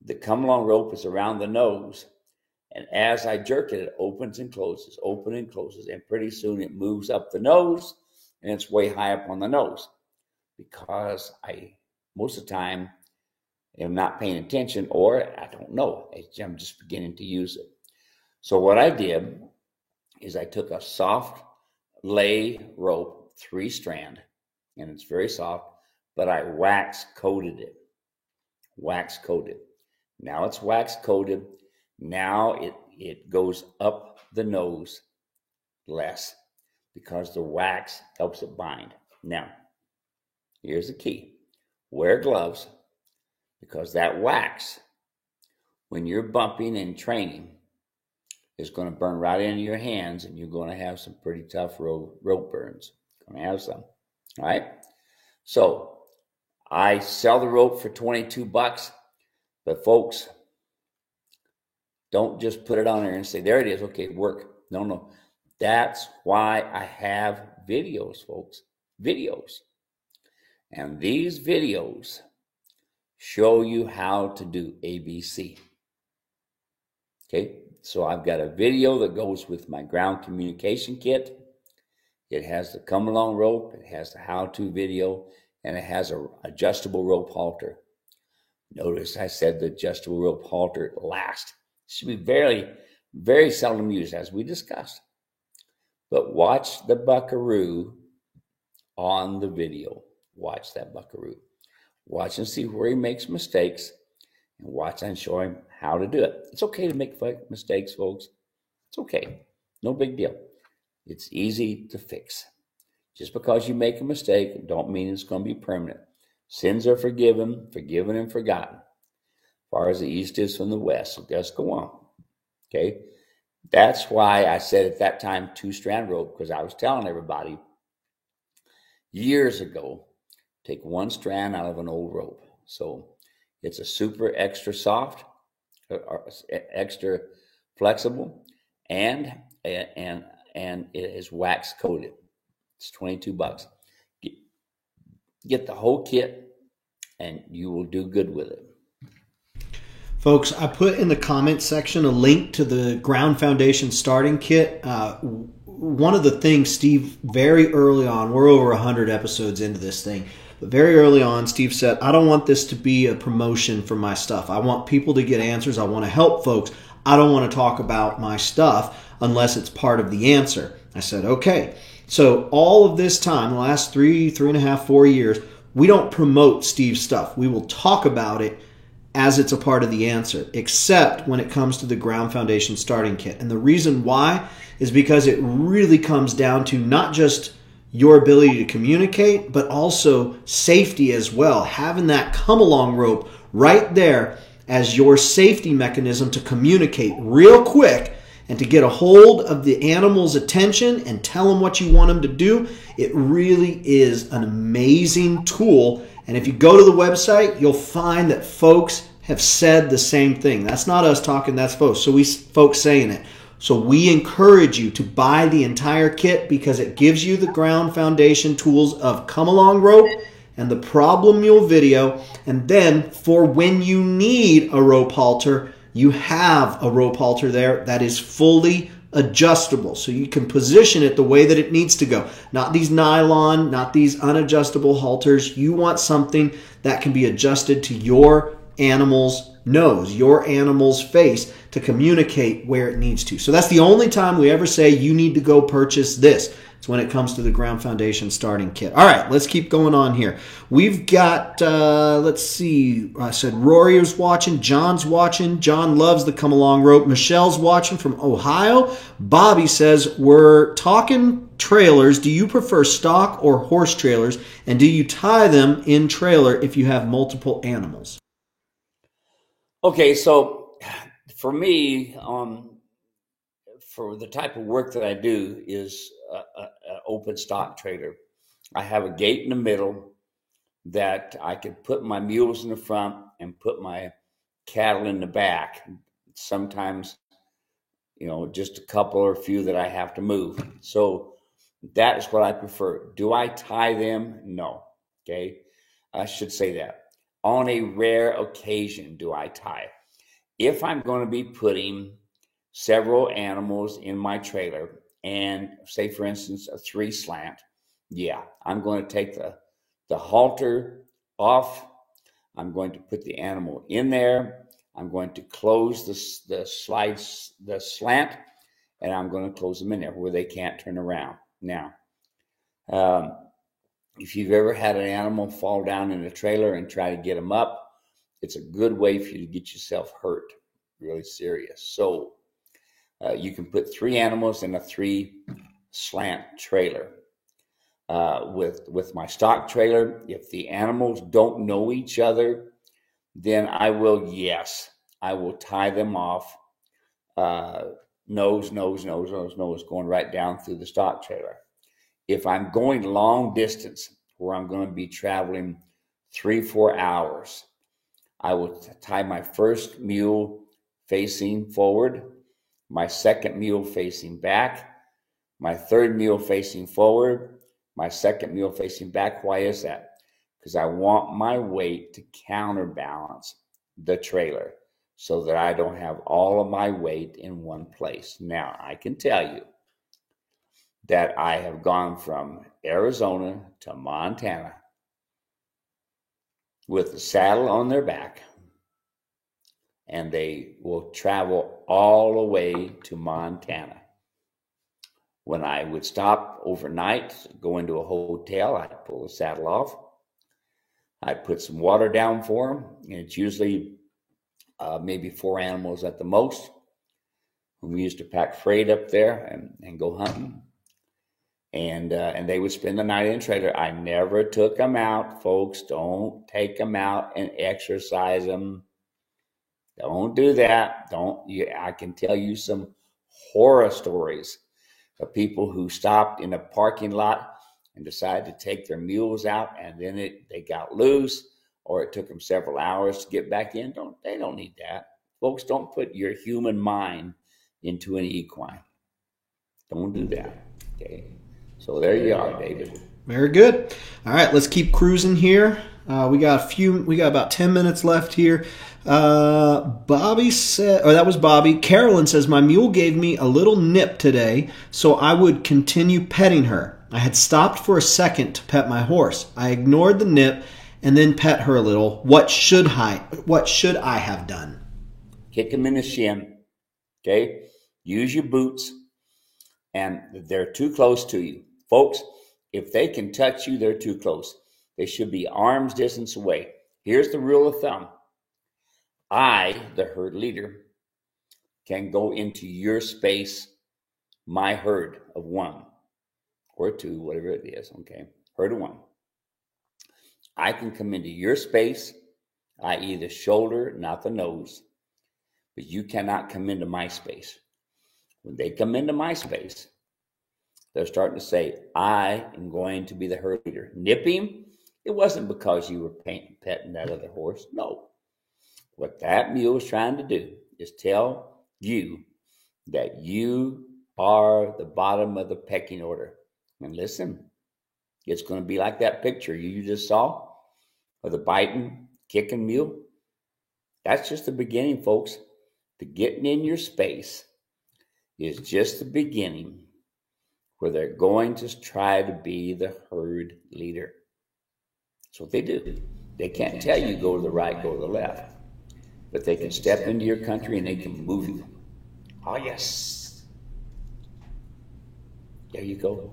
S2: the come-along rope is around the nose, and as I jerk it, it opens and closes, and pretty soon it moves up the nose, and it's way high up on the nose because most of the time, am not paying attention, or I don't know. I'm just beginning to use it. So what I did is I took a soft lay rope, 3-strand, and it's very soft, but I wax coated it. Wax coated. Now it's wax coated. Now it goes up the nose less because the wax helps it bind. Now, here's the key. Wear gloves because that wax, when you're bumping and training, is going to burn right into your hands, and you're going to have some pretty tough rope burns. Going to have some. All right. So I sell the rope for $22, but folks, don't just put it on there and say, there it is. Okay, work. No. That's why I have videos, folks. Videos. And these videos show you how to do ABC. Okay. So I've got a video that goes with my ground communication kit. It has the come-along rope, it has the how-to video, and it has an adjustable rope halter. Notice I said the adjustable rope halter last. It should be very, very seldom used, as we discussed. But watch the buckaroo on the video. Watch that buckaroo. Watch and see where he makes mistakes, and watch and show him how to do it. It's okay to make mistakes, folks. It's okay. No big deal. It's easy to fix. Just because you make a mistake don't mean it's going to be permanent. Sins are forgiven and forgotten. As far as the east is from the west. So just go on. Okay? That's why I said at that time 2-strand rope, because I was telling everybody years ago, take 1 strand out of an old rope. So it's a super extra soft, extra flexible, and it is wax coated. It's $22. Get the whole kit, and you will do good with it.
S1: Folks, I put in the comments section a link to the Ground Foundation starting kit. One of the things Steve, very early on, we're over 100 episodes into this thing, but very early on, Steve said, I don't want this to be a promotion for my stuff. I want people to get answers. I want to help folks. I don't want to talk about my stuff unless it's part of the answer. I said, okay. So all of this time, the last 3.5, 4 years, we don't promote Steve's stuff. We will talk about it as it's a part of the answer, except when it comes to the Ground Foundation starting kit. And the reason why is because it really comes down to not just your ability to communicate, but also safety as well. Having that come-along rope right there as your safety mechanism to communicate real quick and to get a hold of the animal's attention and tell them what you want them to do. It really is an amazing tool. And if you go to the website, you'll find that folks have said the same thing. That's not us talking, that's folks. So folks saying it. So we encourage you to buy the entire kit because it gives you the Ground Foundation tools of come along rope and the problem mule video. And then for when you need a rope halter, you have a rope halter there that is fully adjustable. So you can position it the way that it needs to go. Not these nylon, not these unadjustable halters. You want something that can be adjusted to your animal's nose, your animal's face to communicate where it needs to. So that's the only time we ever say you need to go purchase this. It's when it comes to the Ground Foundation starting kit. All right, let's keep going on here. We've got, let's see, I said Rory was watching, John's watching. John loves the come along rope. Michelle's watching from Ohio. Bobby says, we're talking trailers. Do you prefer stock or horse trailers? And do you tie them in trailer if you have multiple animals?
S2: Okay, so for me, for the type of work that I do is an open stock trailer. I have a gate in the middle that I could put my mules in the front and put my cattle in the back. Sometimes, just a couple or a few that I have to move. So that is what I prefer. Do I tie them? No. Okay. I should say that. On a rare occasion do I tie. If I'm going to be putting several animals in my trailer and say, for instance, a 3 slant, yeah, I'm going to take the halter off. I'm going to put the animal in there. I'm going to close the slant, and I'm going to close them in there where they can't turn around. Now, if you've ever had an animal fall down in a trailer and try to get them up, it's a good way for you to get yourself hurt, really serious. So you can put 3 animals in a 3 slant trailer. With my stock trailer, if the animals don't know each other, then I will tie them off, nose, going right down through the stock trailer. If I'm going long distance, where I'm going to be traveling 3-4 hours, I will tie my first mule facing forward, my second mule facing back, my third mule facing forward, my second mule facing back. Why is that? Because I want my weight to counterbalance the trailer so that I don't have all of my weight in one place. Now, I can tell you that I have gone from Arizona to Montana with the saddle on their back, and they will travel all the way to Montana. When I would stop overnight, go into a hotel, I'd pull the saddle off. I'd put some water down for them, and it's usually maybe 4 animals at the most. We used to pack freight up there and go hunting. And they would spend the night in the trailer. I never took them out, folks. Don't take them out and exercise them. Don't do that. I can tell you some horror stories of people who stopped in a parking lot and decided to take their mules out, and then they got loose, or it took them several hours to get back in. They don't need that. Folks, don't put your human mind into an equine. Don't do that. Okay. So there you are, David.
S1: Very good. All right, let's keep cruising here. We got about 10 minutes left here. Bobby said, or that was Bobby. Carolyn says, my mule gave me a little nip today, so I would continue petting her. I had stopped for a second to pet my horse. I ignored the nip and then pet her a little. What should I have done?
S2: Kick him in the shin. Okay? Use your boots, and they're too close to you. Folks, if they can touch you, they're too close. They should be arm's distance away. Here's the rule of thumb. I, the herd leader, can go into your space, my herd of 1 or 2, whatever it is, okay? Herd of 1. I can come into your space, i.e. the shoulder, not the nose, but you cannot come into my space. When they come into my space, they're starting to say, I am going to be the herd leader. Nip him, it wasn't because you were petting that other horse. No. What that mule is trying to do is tell you that you are the bottom of the pecking order. And listen, it's going to be like that picture you just saw of the biting, kicking mule. That's just the beginning, folks. The getting in your space is just the beginning, where they're going to try to be the herd leader. That's what they do. They can't tell you go to the right, go to the left. But they can step into your country and they can move you. Oh, yes. There you go.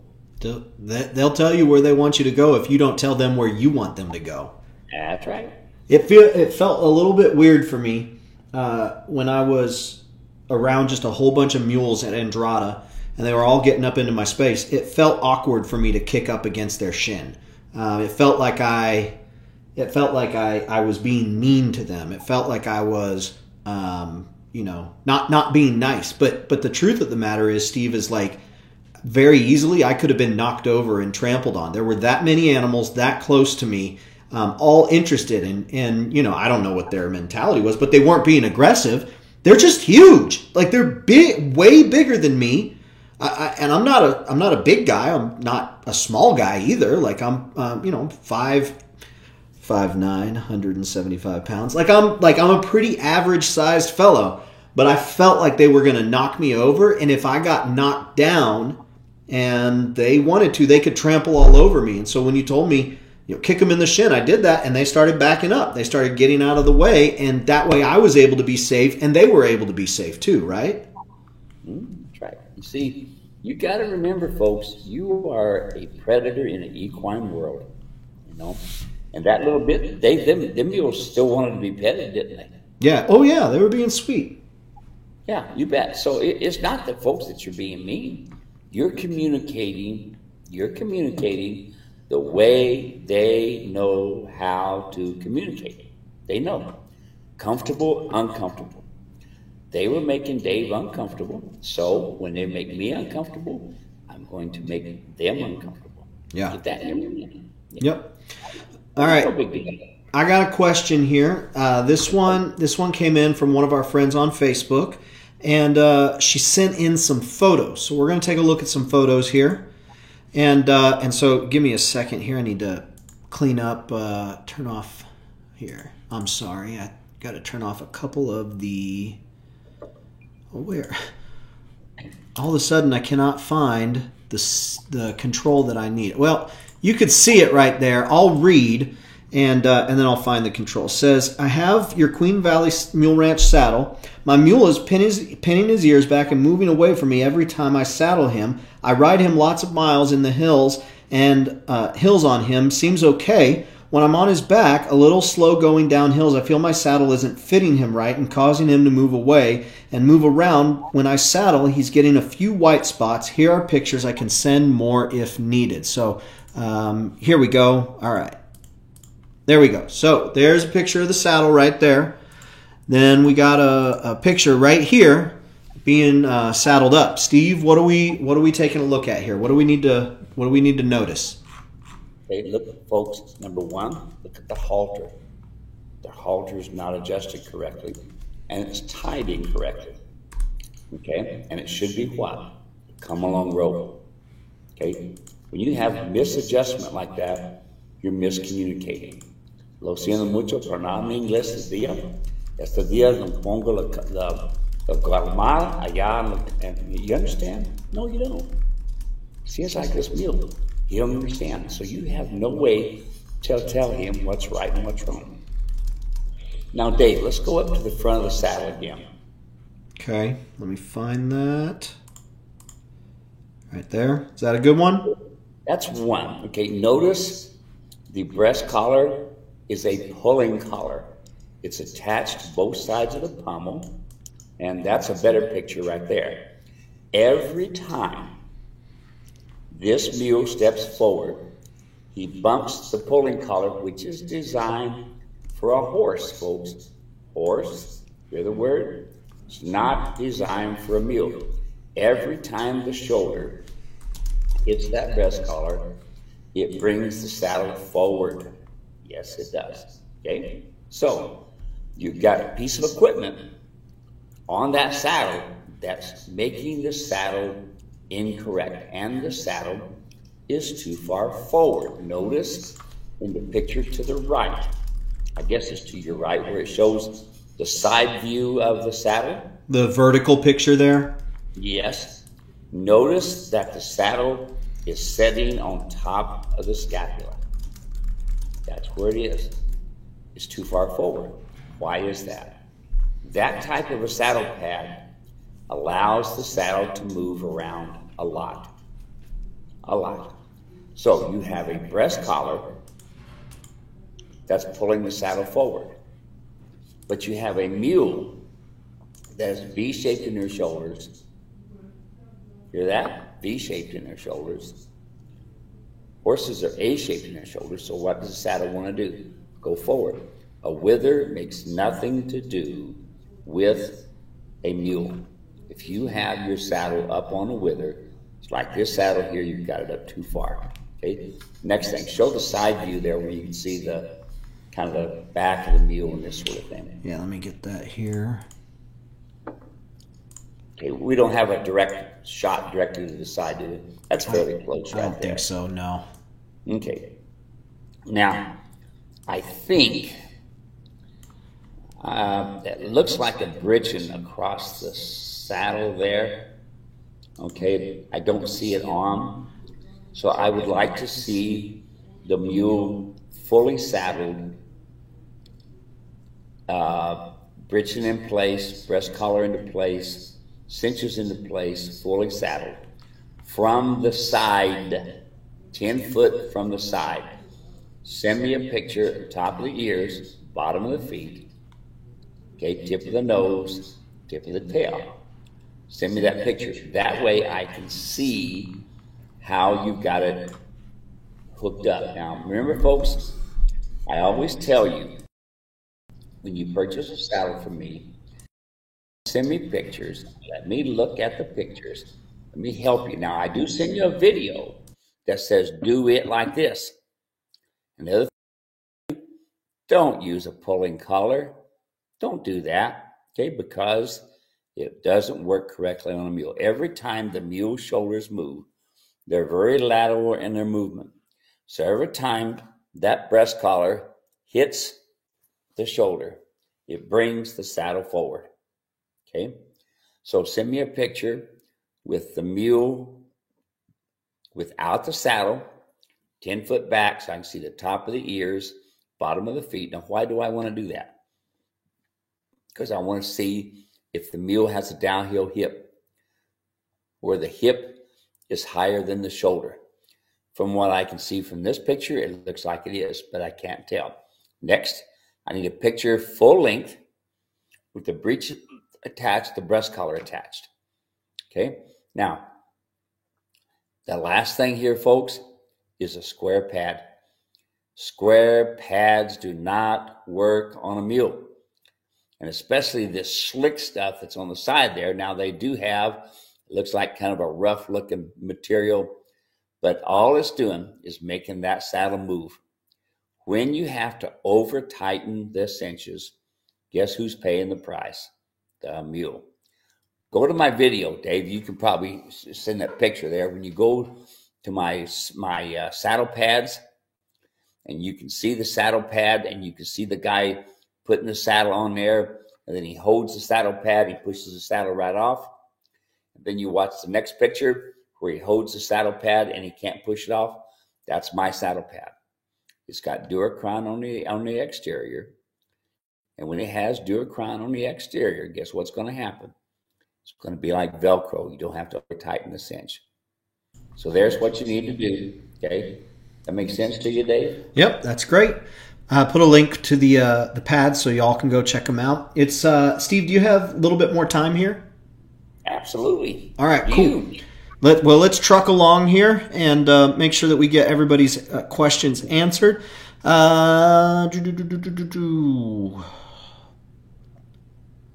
S1: They'll tell you where they want you to go if you don't tell them where you want them to go.
S2: That's right.
S1: It felt a little bit weird for me when I was around just a whole bunch of mules at Andrada, and they were all getting up into my space. It felt awkward for me to kick up against their shin. It felt like I was being mean to them. It felt like I was, not being nice. But the truth of the matter is, Steve, is like very easily I could have been knocked over and trampled on. There were that many animals that close to me, all interested in, I don't know what their mentality was, but they weren't being aggressive. They're just huge. Like they're big, way bigger than me. And I'm not a big guy. I'm not a small guy either. Like I'm 5'9", 175 pounds. Like I'm a pretty average sized fellow, but I felt like they were going to knock me over. And if I got knocked down and they wanted to, they could trample all over me. And so when you told me, kick them in the shin, I did that, and they started backing up. They started getting out of the way, and that way I was able to be safe, and they were able to be safe too, right?
S2: That's right. You see, you got to remember, folks, you are a predator in an equine world, And that little bit, them mules still wanted to be petted, didn't they?
S1: Yeah. Oh, yeah. They were being sweet.
S2: Yeah, you bet. So it's not that, folks, that you're being mean. You're communicating the way they know how to communicate. They know. Comfortable, uncomfortable. They were making Dave uncomfortable. So when they make me uncomfortable, I'm going to make them uncomfortable.
S1: Yeah.
S2: Get that in your mind.
S1: Yep. All right. I got a question here. This one came in from one of our friends on Facebook, and she sent in some photos. So we're going to take a look at some photos here. And so give me a second here. I need to clean up, turn off here. I'm sorry. I got to turn off a couple of the... where? All of a sudden, I cannot find the control that I need. Well, you could see it right there. I'll read, and then I'll find the control. It says, I have your Queen Valley Mule Ranch saddle. My mule is pinning his ears back and moving away from me every time I saddle him. I ride him lots of miles in the hills, and hills on him seems okay. when I'm on his back, a little slow going down hills, I feel my saddle isn't fitting him right and causing him to move away and move around. When I saddle, he's getting a few white spots. Here are pictures. I can send more if needed. So here we go. All right. There we go. So there's a picture of the saddle right there. Then we got a picture right here being saddled up. Steve, what are we taking a look at here? What do we need to notice?
S2: Okay, look, folks, number one, look at the halter. The halter is not adjusted correctly, and it's tied incorrectly. Okay, and it should be what? Come along rope. Okay, when you have misadjustment like that, you're miscommunicating. Lo siento mucho, pero no hablo inglés este día. Este día no pongo la calmar allá, and you understand? No, you don't. See, it's like this mule. You don't understand. So you have no way to tell him what's right and what's wrong. Now, Dave, let's go up to the front of the saddle again.
S1: Okay, let me find that. Right there. Is that a good one?
S2: That's one. Okay, notice the breast collar is a pulling collar. It's attached to both sides of the pommel, and that's a better picture right there. Every time this mule steps forward, he bumps the pulling collar, which is designed for a horse, folks. Horse, hear the word? It's not designed for a mule. Every time the shoulder hits that breast collar, it brings the saddle forward. Yes, it does. Okay? So, you've got a piece of equipment on that saddle that's making the saddle incorrect, and the saddle is too far forward. Notice in the picture to the right, I guess it's to your right, where it shows the side view of the saddle.
S1: The vertical picture there?
S2: Yes. Notice that the saddle is setting on top of the scapula. That's where it is. It's too far forward. Why is that? That type of a saddle pad allows the saddle to move around a lot. A lot. So you have a breast collar that's pulling the saddle forward. But you have a mule that is V-shaped in their shoulders. Hear that? V-shaped in their shoulders. Horses are A-shaped in their shoulders, so what does the saddle want to do? Go forward. A wither makes nothing to do with a mule. If you have your saddle up on a wither, it's like this saddle here, you've got it up too far. Okay. Next thing, show the side view there where you can see the kind of the back of the mule and this sort of thing.
S1: Yeah, let me get that here.
S2: Okay, we don't have a direct shot directly to the side, do we? That's fairly close right there.
S1: I don't think so, no.
S2: Okay. Now, I think it looks like a bridging across the saddle there. Okay, I don't see it on. So I would like to see the mule fully saddled, bridging in place, breast collar into place, cinches into place, fully saddled. From the side, 10 foot from the side. Send me a picture at the top of the ears, bottom of the feet, okay, tip of the nose, tip of the tail. Send me that picture. That way I can see how you've got it hooked up. Now, remember, folks, I always tell you, when you purchase a saddle from me, send me pictures. Let me look at the pictures. Let me help you. Now, I do send you a video that says, do it like this. And the other thing, don't use a pulling collar. Don't do that, okay, because it doesn't work correctly on a mule. Every time the mule shoulders move, they're very lateral in their movement. So every time that breast collar hits the shoulder, it brings the saddle forward, okay? So send me a picture with the mule without the saddle, 10 foot back so I can see the top of the ears, bottom of the feet. Now, why do I want to do that? Because I want to see if the mule has a downhill hip, where the hip is higher than the shoulder. From what I can see from this picture, it looks like it is, but I can't tell. Next, I need a picture full length with the breech attached, the breast collar attached. Okay, now, the last thing here, folks, is a square pad. Square pads do not work on a mule. And especially this slick stuff that's on the side there. Now, they do have, it looks like kind of a rough looking material, but all it's doing is making that saddle move. When you have to over tighten the cinches, guess who's paying the price? The mule. Go to my video, Dave. You can probably send that picture there. When you go to my saddle pads, and you can see the saddle pad, and you can see the guy putting the saddle on there, and then he holds the saddle pad, he pushes the saddle right off. And then you watch the next picture where he holds the saddle pad and he can't push it off. That's my saddle pad. It's got Duochrome on the exterior. And when it has Duochrome on the exterior, guess what's going to happen? It's going to be like Velcro. You don't have to tighten the cinch. So there's what you need to do. Okay, that makes sense to you, Dave?
S1: Yep, that's great. Put a link to the pads so y'all can go check them out. It's Steve. Do you have a little bit more time here?
S2: Absolutely.
S1: All right, cool. Let's truck along here and make sure that we get everybody's questions answered.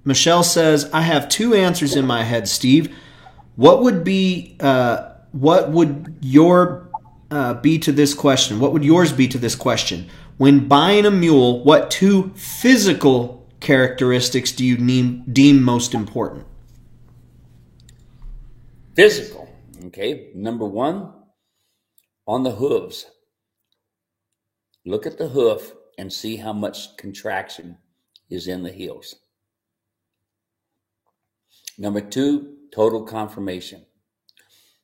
S1: Michelle says, "I have two answers in my head, Steve. What would your be to this question? What would yours be to this question? When buying a mule, what two physical characteristics do you deem most important?"
S2: Physical. Okay. Number one, on the hooves. Look at the hoof and see how much contraction is in the heels. Number two, total conformation.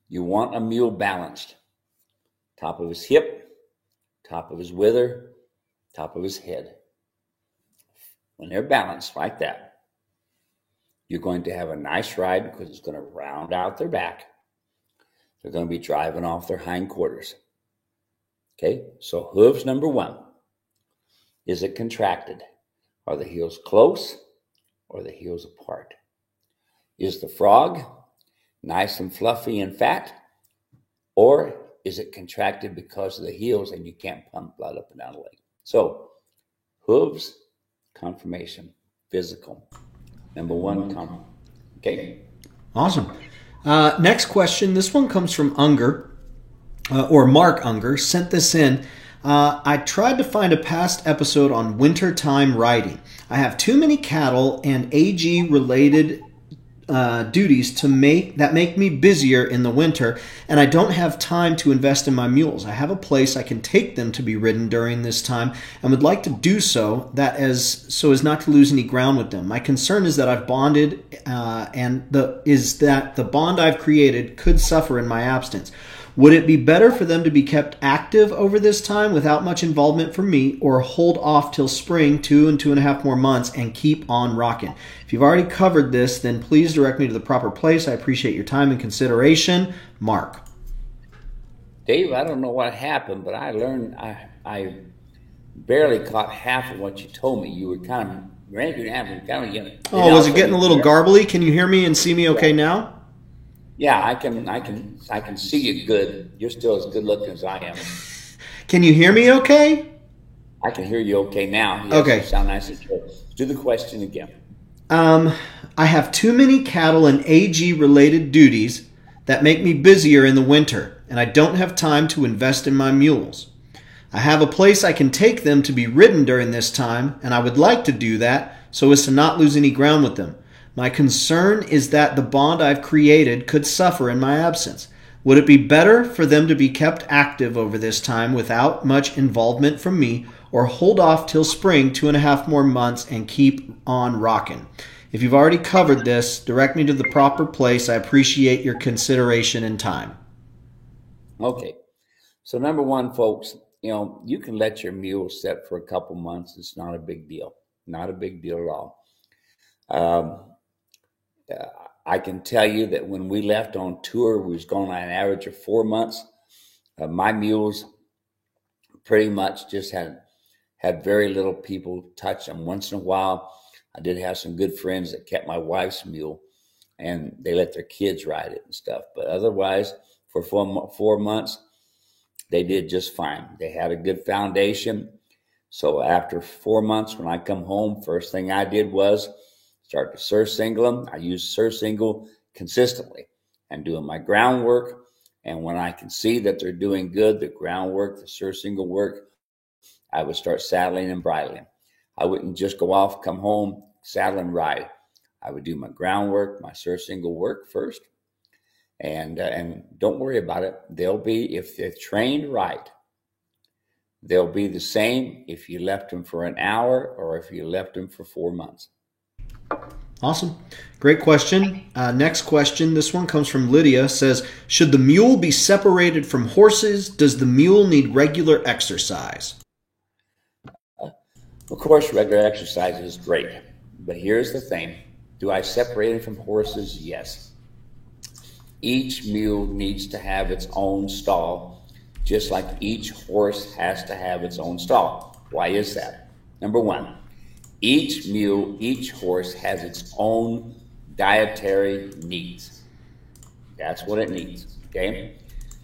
S2: You want a mule balanced. Top of his hip, top of his wither, top of his head. When they're balanced like that, you're going to have a nice ride because it's going to round out their back. They're going to be driving off their hindquarters. Okay, so hooves number one. Is it contracted? Are the heels close or the heels apart? Is the frog nice and fluffy and fat, or is it contracted because of the heels and you can't pump blood up and down the leg? So hooves, conformation, physical. Number one, okay.
S1: Awesome. Next question. This one comes from Unger, or Mark Unger, sent this in. I tried to find a past episode on wintertime riding. I have too many cattle and AG-related duties that make me busier in the winter, and I don't have time to invest in my mules. I have a place I can take them to be ridden during this time and would like to do so as not to lose any ground with them. My concern is that I've bonded and the bond I've created could suffer in my absence. Would it be better for them to be kept active over this time without much involvement from me, or hold off till spring, 2.5 more months, and keep on rocking? If you've already covered this, then please direct me to the proper place. I appreciate your time and consideration. Mark.
S2: Dave, I don't know what happened, but I learned I barely caught half of what you told me. You were kind of ranking
S1: Oh, was it getting a little garbly? Can you hear me and see me okay now?
S2: Yeah, I can see you good. You're still as good looking as I am.
S1: Can you hear me okay?
S2: I can hear you okay now. Yes,
S1: okay.
S2: You sound nice and clear. Do the question again.
S1: I have too many cattle and AG-related duties that make me busier in the winter, and I don't have time to invest in my mules. I have a place I can take them to be ridden during this time, and I would like to do that so as to not lose any ground with them. My concern is that the bond I've created could suffer in my absence. Would it be better for them to be kept active over this time without much involvement from me, or hold off till spring, 2.5 more months, and keep on rocking? If you've already covered this, direct me to the proper place. I appreciate your consideration and time.
S2: Okay. So number one, folks, you can let your mule sit for a couple months. It's not a big deal. Not a big deal at all. I can tell you that when we left on tour, we was going on an average of 4 months. My mules pretty much just had very little people touch them. Once in a while, I did have some good friends that kept my wife's mule, and they let their kids ride it and stuff. But otherwise, for 4 months, they did just fine. They had a good foundation. So after 4 months, when I come home, first thing I did was start to surcingle them. I use surcingle consistently and doing my groundwork. And when I can see that they're doing good, the groundwork, the surcingle work, I would start saddling and bridling. I wouldn't just go off, come home, saddle and ride. I would do my groundwork, my surcingle work first, and don't worry about it. They'll be, if they're trained right, they'll be the same if you left them for an hour or if you left them for 4 months.
S1: Awesome. Great question. Next question. This one comes from Lydia. Says, should the mule be separated from horses? Does the mule need regular exercise?
S2: Of course, regular exercise is great. But here's the thing. Do I separate them from horses? Yes. Each mule needs to have its own stall, just like each horse has to have its own stall. Why is that? Number one, each mule, each horse has its own dietary needs. That's what it needs, okay?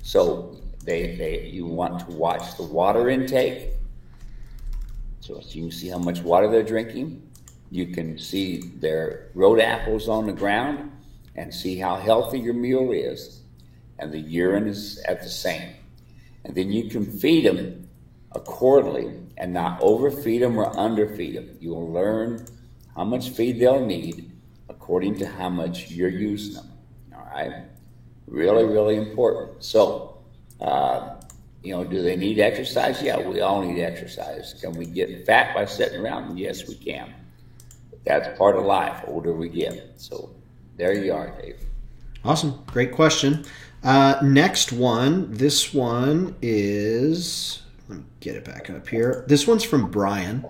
S2: So you want to watch the water intake. So you can see how much water they're drinking. You can see their road apples on the ground and see how healthy your mule is. And the urine is at the same. And then you can feed them accordingly and not overfeed them or underfeed them. You will learn how much feed they'll need according to how much you're using them. All right? Really, really important. So, do they need exercise? Yeah, we all need exercise. Can we get fat by sitting around? Yes, we can. But that's part of life, older we get. So there you are, Dave.
S1: Awesome. Great question. Next one. This one is, let me get it back up here. This one's from Brian.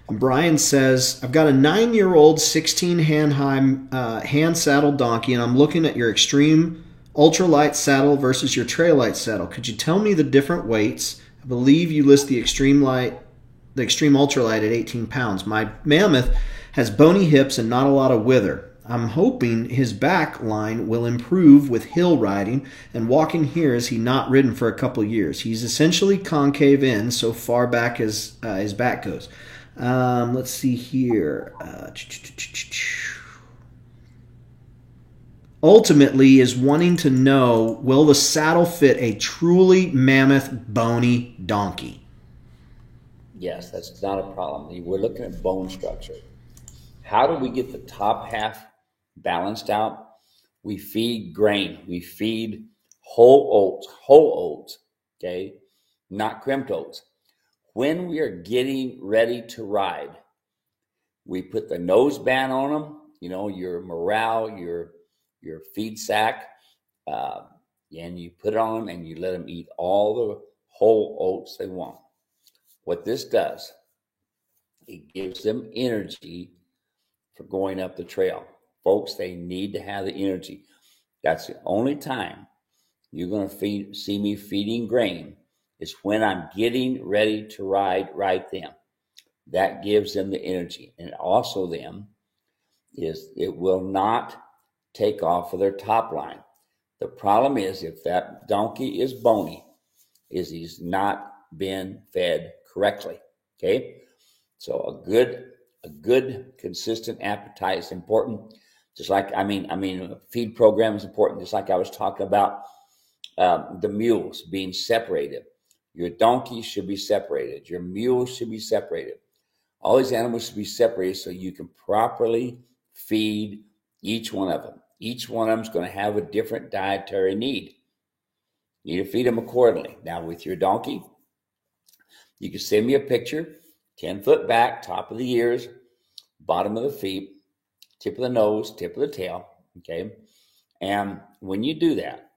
S1: And Brian says, I've got a 9-year-old 16 hand saddle donkey, and I'm looking at your extreme ultralight saddle versus your trail light saddle. Could you tell me the different weights? I believe you list the extreme ultralight at 18 pounds. My Mammoth has bony hips and not a lot of wither. I'm hoping his back line will improve with hill riding and walking here, as he's not ridden for a couple years. He's essentially concave in so far back as his back goes. Let's see here. Ultimately is wanting to know, will the saddle fit a truly mammoth bony donkey?
S2: Yes, that's not a problem. We're looking at bone structure. How do we get the top half balanced out? We feed grain. We feed whole oats, okay? Not crimped oats. When we are getting ready to ride, we put the nose band on them, your morale, your feed sack, and you put it on them and you let them eat all the whole oats they want. What this does, it gives them energy for going up the trail. Folks, they need to have the energy. That's the only time you're going to see me feeding grain is when I'm getting ready to ride right then. That gives them the energy. And also them is it will not take off of their top line. The problem is if that donkey is bony, is he's not been fed correctly. Okay? So a good consistent appetite is important. Just like a feed program is important, just like I was talking about the mules being separated. Your donkey should be separated. Your mules should be separated. All these animals should be separated so you can properly feed each one of them. Each one of them is going to have a different dietary need. You need to feed them accordingly. Now, with your donkey, you can send me a picture, 10 foot back, top of the ears, bottom of the feet, tip of the nose, tip of the tail, okay? And when you do that,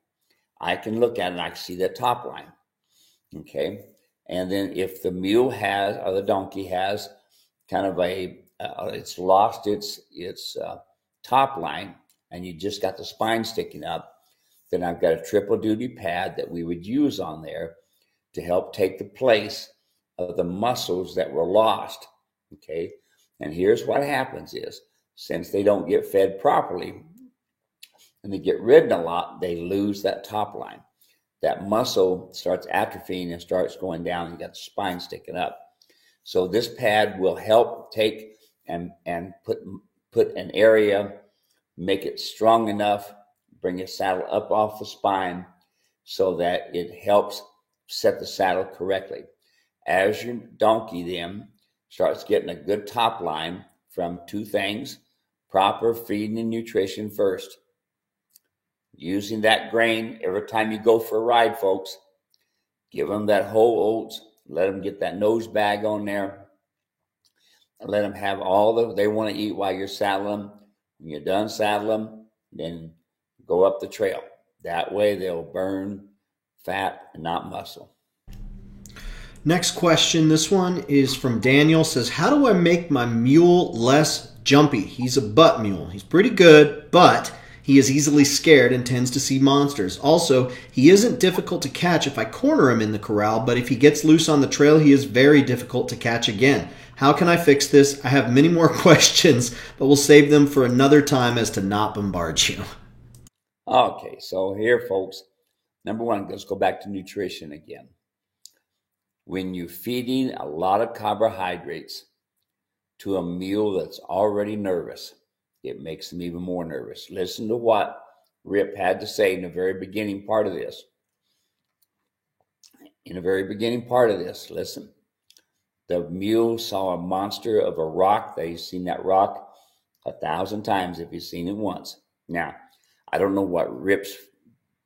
S2: I can look at it and I can see that top line, okay? And then if the mule has, or the donkey has, kind of it's lost its top line, and you just got the spine sticking up, then I've got a triple duty pad that we would use on there to help take the place of the muscles that were lost. Okay. And here's what happens is, since they don't get fed properly and they get ridden a lot, they lose that top line. That muscle starts atrophying and starts going down. You got the spine sticking up. So this pad will help take and put an area, make it strong enough, bring your saddle up off the spine so that it helps set the saddle correctly. As your donkey then starts getting a good top line from two things: proper feeding and nutrition first. Using that grain every time you go for a ride, folks. Give them that whole oats. Let them get that nose bag on there. And let them have all they want to eat while you're saddling. When you're done saddling, then go up the trail. That way they'll burn fat and not muscle.
S1: Next question. This one is from Daniel. Says, how do I make my mule less jumpy? He's a butt mule. He's pretty good, but he is easily scared and tends to see monsters. Also, he isn't difficult to catch if I corner him in the corral, but if he gets loose on the trail, he is very difficult to catch again. How can I fix this? I have many more questions, but we'll save them for another time as to not bombard you.
S2: Okay, so here, folks, number one, let's go back to nutrition again. When you're feeding a lot of carbohydrates to a mule that's already nervous, it makes them even more nervous. Listen to what Rip had to say in the very beginning part of this. Listen. The mule saw a monster of a rock. They've seen that rock 1,000 times if you've seen it once. Now, I don't know what Rip's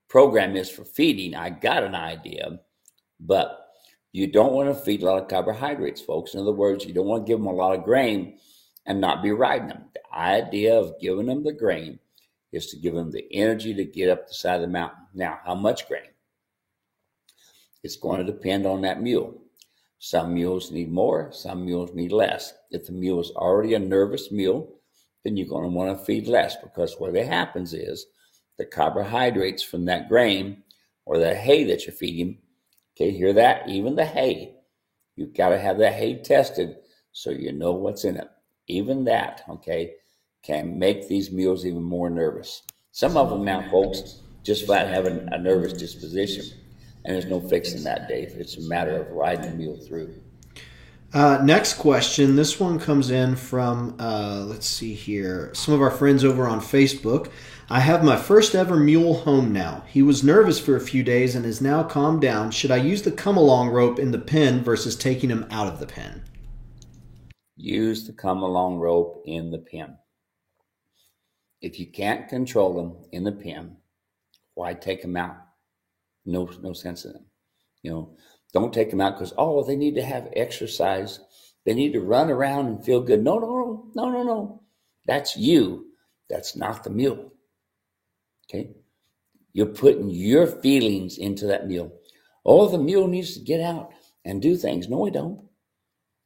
S2: program is for feeding. I got an idea, but you don't want to feed a lot of carbohydrates, folks. In other words, you don't want to give them a lot of grain and not be riding them. The idea of giving them the grain is to give them the energy to get up the side of the mountain. Now, how much grain? It's going to depend on that mule. Some mules need more, some mules need less. If the mule is already a nervous mule, then you're going to want to feed less, because what happens is the carbohydrates from that grain or the hay that you're feeding, okay, hear that? Even the hay, you've got to have that hay tested so you know what's in it. Even that, okay, can make these mules even more nervous. Some of them now, folks, just flat have a nervous disposition, and there's no fixing that, Dave. It's a matter of riding the mule through.
S1: Next question. This one comes in from, let's see here, some of our friends over on Facebook. I have my first ever mule home now. He was nervous for a few days and is now calmed down. Should I use the come-along rope in the pen versus taking him out of the pen?
S2: Use the come-along rope in the pen. If you can't control them in the pen, why take them out? No sense in them. You know, don't take them out because, they need to have exercise. They need to run around and feel good. No. That's you. That's not the mule. Okay? You're putting your feelings into that mule. The mule needs to get out and do things. No, he don't.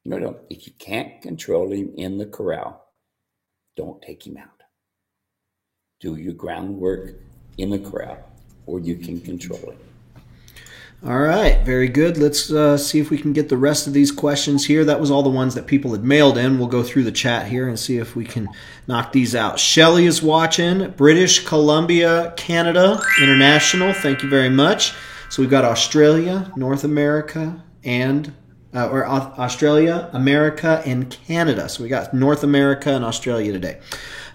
S2: No. If you can't control him in the corral, don't take him out. Do your groundwork in the corral, or you can control him.
S1: All right, very good. Let's see if we can get the rest of these questions here. That was all the ones that people had mailed in. We'll go through the chat here and see if we can knock these out. Shelly is watching. British Columbia, Canada, International. Thank you very much. So we've got Australia, North America, and Australia, America, and Canada. So we got North America and Australia today.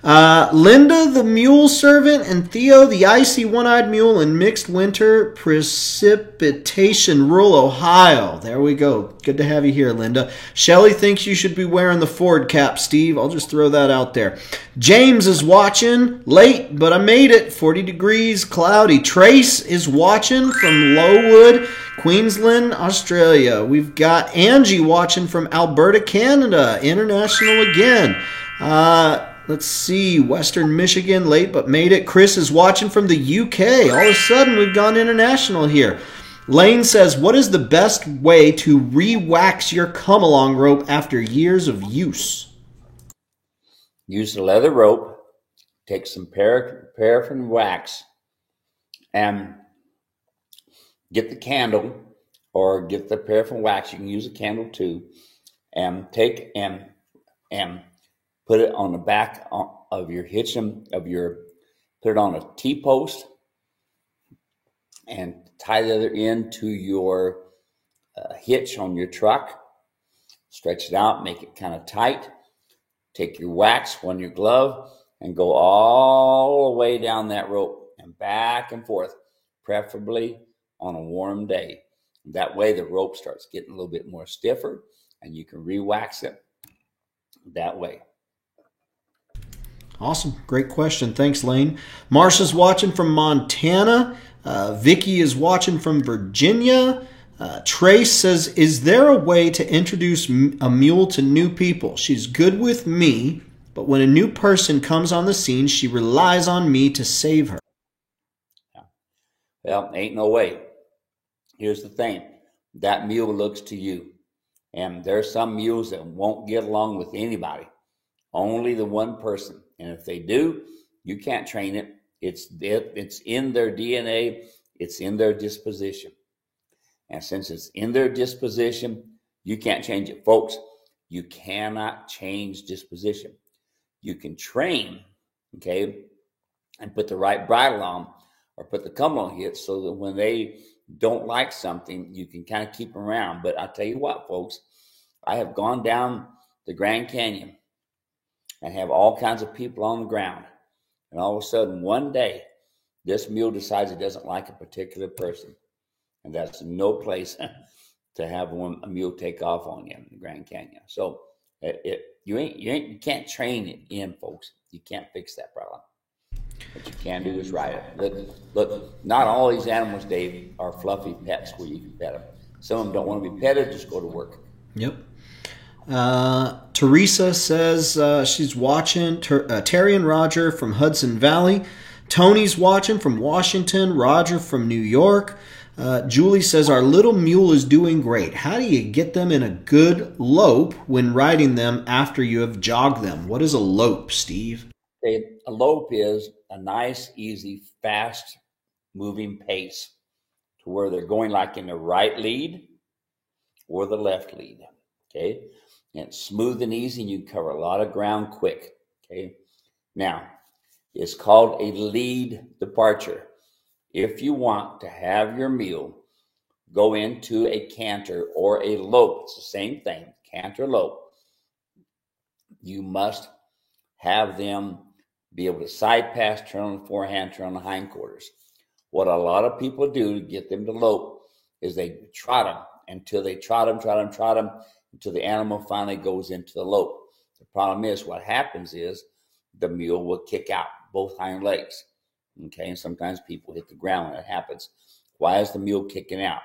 S1: Linda, the mule servant, and Theo, the icy one-eyed mule in mixed winter precipitation, rural Ohio. There we go. Good to have you here, Linda. Shelly thinks you should be wearing the Ford cap, Steve. I'll just throw that out there. James is watching. Late, but I made it. 40 degrees, cloudy. Trace is watching from Lowood, Queensland, Australia. We've got Angie watching from Alberta, Canada. International again. Let's see, Western Michigan, late but made it. Chris is watching from the UK. All of a sudden, we've gone international here. Lane says, what is the best way to re-wax your come-along rope after years of use?
S2: Use a leather rope, take some paraffin wax, and get the candle or get the paraffin wax. You can use a candle too, and take and put it on the back of your hitching of your. Put it on a T-post and tie the other end to your hitch on your truck. Stretch it out, make it kind of tight. Take your wax on your glove and go all the way down that rope and back and forth, preferably on a warm day. That way the rope starts getting a little bit more stiffer and you can re-wax it that way.
S1: Awesome. Great question. Thanks, Lane. Marsha's watching from Montana. Vicky is watching from Virginia. Trace says, is there a way to introduce a mule to new people? She's good with me, but when a new person comes on the scene, she relies on me to save her.
S2: Well, ain't no way. Here's the thing. That mule looks to you. And there's some mules that won't get along with anybody. Only the one person. And if they do, you can't train it. It's in their DNA. It's in their disposition. And since it's in their disposition, you can't change it. Folks, you cannot change disposition. You can train, okay, and put the right bridle on or put the come on hitch so that when they don't like something, you can kind of keep them around. But I'll tell you what, folks, I have gone down the Grand Canyon and have all kinds of people on the ground. And all of a sudden, one day, this mule decides it doesn't like a particular person. And that's no place to have a mule take off on you in the Grand Canyon. So you can't train it in, folks. You can't fix that problem. What you can do is ride it. Look, not all these animals, Dave, are fluffy pets where you can pet them. Some of them don't want to be petted, just go to work.
S1: Yep. Teresa says she's watching. Terry and Roger from Hudson Valley. Tony's watching from Washington. Roger from New York. Julie says our little mule is doing great. How do you get them in a good lope when riding them after you have jogged them? What is a lope, Steve?
S2: A lope is a nice, easy, fast moving pace to where they're going like in the right lead or the left lead. Okay. And it's smooth and easy and you can cover a lot of ground quick. Okay. Now, it's called a lead departure. If you want to have your mule go into a canter or a lope, it's the same thing, canter lope, you must have them be able to side pass, turn on the forehand, turn on the hindquarters. What a lot of people do to get them to lope is they trot them until they trot them until the animal finally goes into the lope. The problem is what happens is the mule will kick out both hind legs. Okay, and sometimes people hit the ground when that happens. Why is the mule kicking out?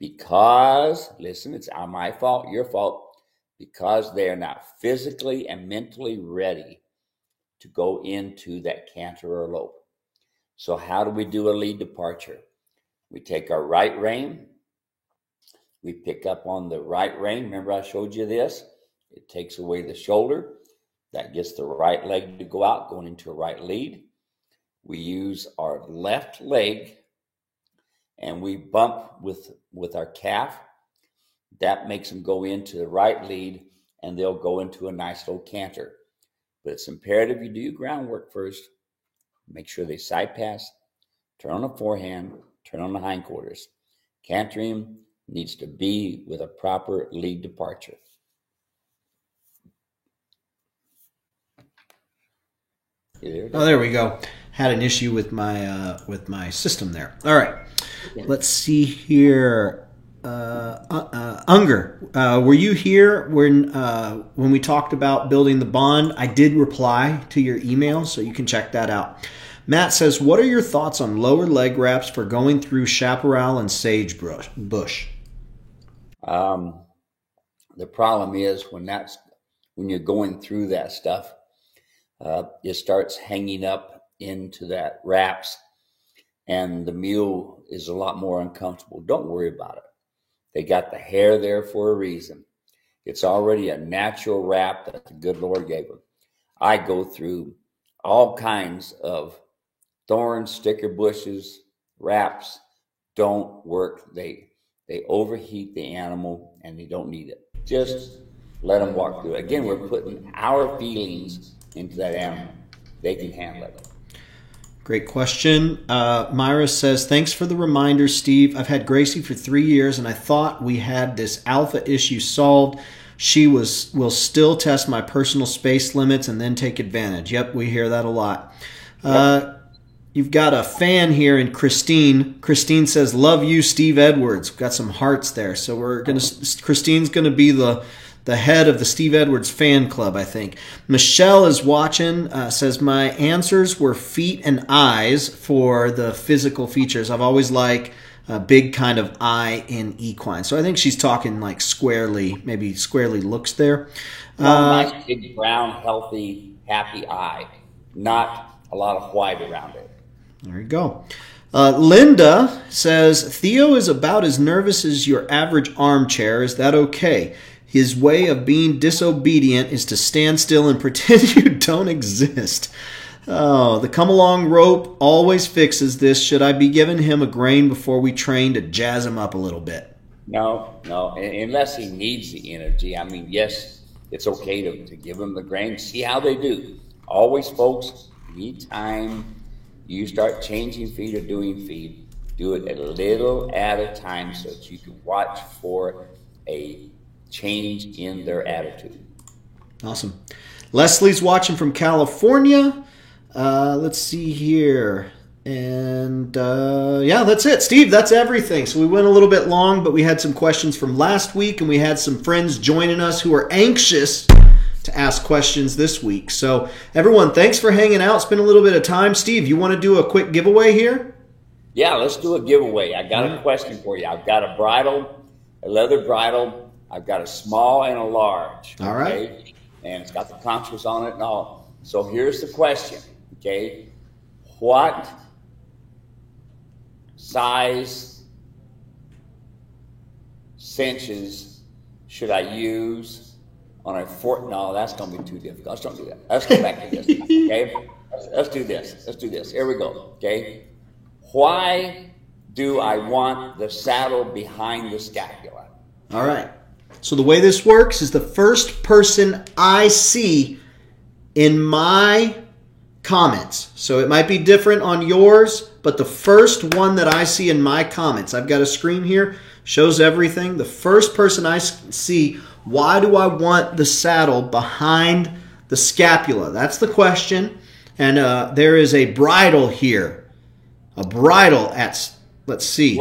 S2: Because, listen, it's my fault, your fault, because they are not physically and mentally ready to go into that canter or lope. So how do we do a lead departure? We take our right rein. We pick up on the right rein. Remember I showed you this? It takes away the shoulder. That gets the right leg to go out, going into a right lead. We use our left leg and we bump with our calf. That makes them go into the right lead and they'll go into a nice little canter. But it's imperative you do your groundwork first. Make sure they side pass, turn on the forehand, turn on the hindquarters. Cantering needs to be with a proper lead departure.
S1: Oh, there we go. Had an issue with my system there. All right, let's see here. Unger, were you here when we talked about building the bond? I did reply to your email, so you can check that out. Matt says, what are your thoughts on lower leg wraps for going through chaparral and sagebrush?
S2: The problem is when you're going through that stuff, it starts hanging up into that wraps and the mule is a lot more uncomfortable. Don't worry about it. They got the hair there for a reason. It's already a natural wrap that the good Lord gave them. I go through all kinds of thorns, sticker bushes, wraps don't work. They overheat the animal and they don't need it. Just let them walk through it. Again, we're putting our feelings into that animal. They can handle it.
S1: Great question. Myra says, thanks for the reminder, Steve. I've had Gracie for 3 years, and I thought we had this alpha issue solved. She will still test my personal space limits and then take advantage. Yep, we hear that a lot. You've got a fan here in Christine. Christine says, love you, Steve Edwards. We've got some hearts there. So Christine's going to be the head of the Steve Edwards fan club, I think. Michelle is watching, says, my answers were feet and eyes for the physical features. I've always liked a big kind of eye in equine. So I think she's talking like squarely, maybe squarely looks there.
S2: Nice, big, brown, healthy, happy eye. Not a lot of white around it.
S1: There you go. Linda says, Theo is about as nervous as your average armchair. Is that okay? His way of being disobedient is to stand still and pretend you don't exist. Oh, the come-along rope always fixes this. Should I be giving him a grain before we train to jazz him up a little bit?
S2: No, unless he needs the energy. I mean, yes, it's okay to give him the grain. See how they do. Always, folks, anytime you start changing feed or doing feed, do it a little at a time so that you can watch for a change in their attitude.
S1: Awesome. Leslie's watching from California. Let's see here. And yeah, that's it. Steve, that's everything. So we went a little bit long, but we had some questions from last week, and we had some friends joining us who are anxious to ask questions this week. So everyone, thanks for hanging out. Spend a little bit of time. Steve, you want to do a quick giveaway here?
S2: Yeah, let's do a giveaway. I got a question for you. I've got a bridle, a leather bridle. I've got a small and a large.
S1: All right.
S2: Okay? And it's got the contours on it and all. So here's the question, okay? What size cinches should I use on a fort? No, that's going to be too difficult. Let's don't do that. Let's go back to this, okay? Let's do this. Let's do this. Here we go, okay? Why do I want the saddle behind the scapula?
S1: All right. So the way this works is the first person I see in my comments. So it might be different on yours, but the first one that I see in my comments, I've got a screen here, shows everything. The first person I see, why do I want the saddle behind the scapula? That's the question. And there is a bridle here. A bridle at, let's see.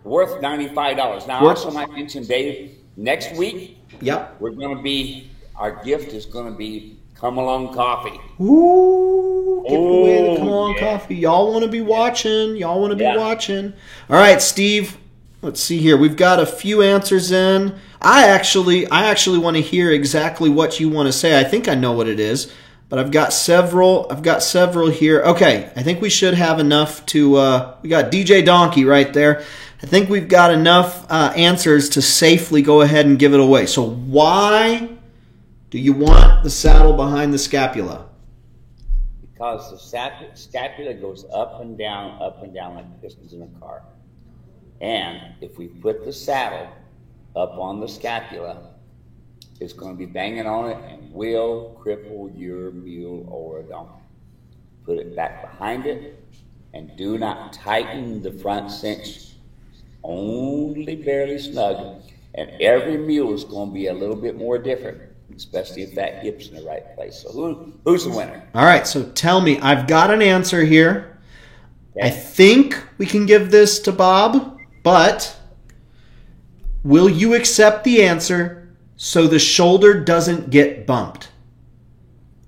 S2: Worth $95. Now, I also might mention, Dave, next week,
S1: yep,
S2: our gift is going to be Come Along Coffee.
S1: Ooh, give away the Come Along Coffee. Y'all want to be watching. Y'all want to be watching. All right, Steve, let's see here. We've got a few answers in. I actually want to hear exactly what you want to say. I think I know what it is, but I've got several here. Okay, I think we should have enough to, we got DJ Donkey right there. I think we've got enough answers to safely go ahead and give it away. So why do you want the saddle behind the scapula?
S2: Because the scapula goes up and down like pistons in a car. And if we put the saddle up on the scapula, it's going to be banging on it and will cripple your mule or donkey. Put it back behind it and do not tighten the front cinch. Only barely snug, and every mule is going to be a little bit more different, especially if that hip's in the right place. So who's the winner?
S1: All right, so tell me. I've got an answer here. Okay. I think we can give this to Bob, but will you accept the answer so the shoulder doesn't get bumped?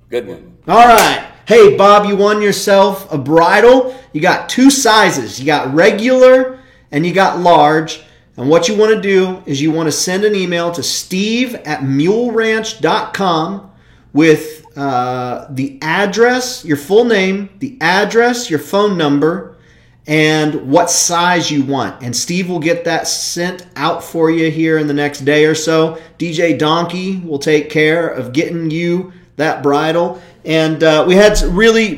S2: Good one.
S1: All right. Hey, Bob, you won yourself a bridle. You got two sizes. You got regular and you got large. And what you want to do is you want to send an email to steve@muleranch.com with the address, your full name, the address, your phone number, and what size you want. And Steve will get that sent out for you here in the next day or so. DJ Donkey will take care of getting you that bridle. And we had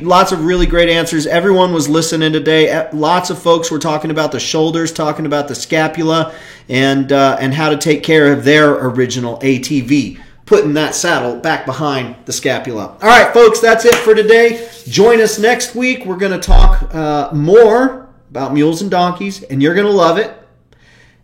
S1: lots of really great answers. Everyone was listening today. Lots of folks were talking about the shoulders, talking about the scapula, and how to take care of their original ATV, putting that saddle back behind the scapula. All right, folks, that's it for today. Join us next week. We're going to talk more about mules and donkeys, and you're going to love it.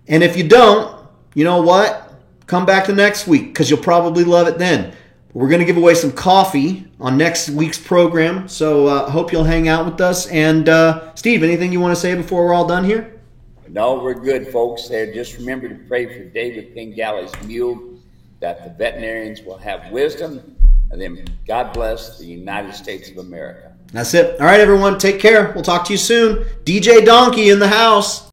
S1: And if you don't, you know what? Come back the next week, because you'll probably love it then. We're going to give away some coffee on next week's program, so I hope you'll hang out with us. And Steve, anything you want to say before we're all done here?
S2: No, we're good, folks. There, just remember to pray for David Pingali's mule, that the veterinarians will have wisdom, and then God bless the United States of America.
S1: That's it. All right, everyone, take care. We'll talk to you soon. DJ Donkey in the house.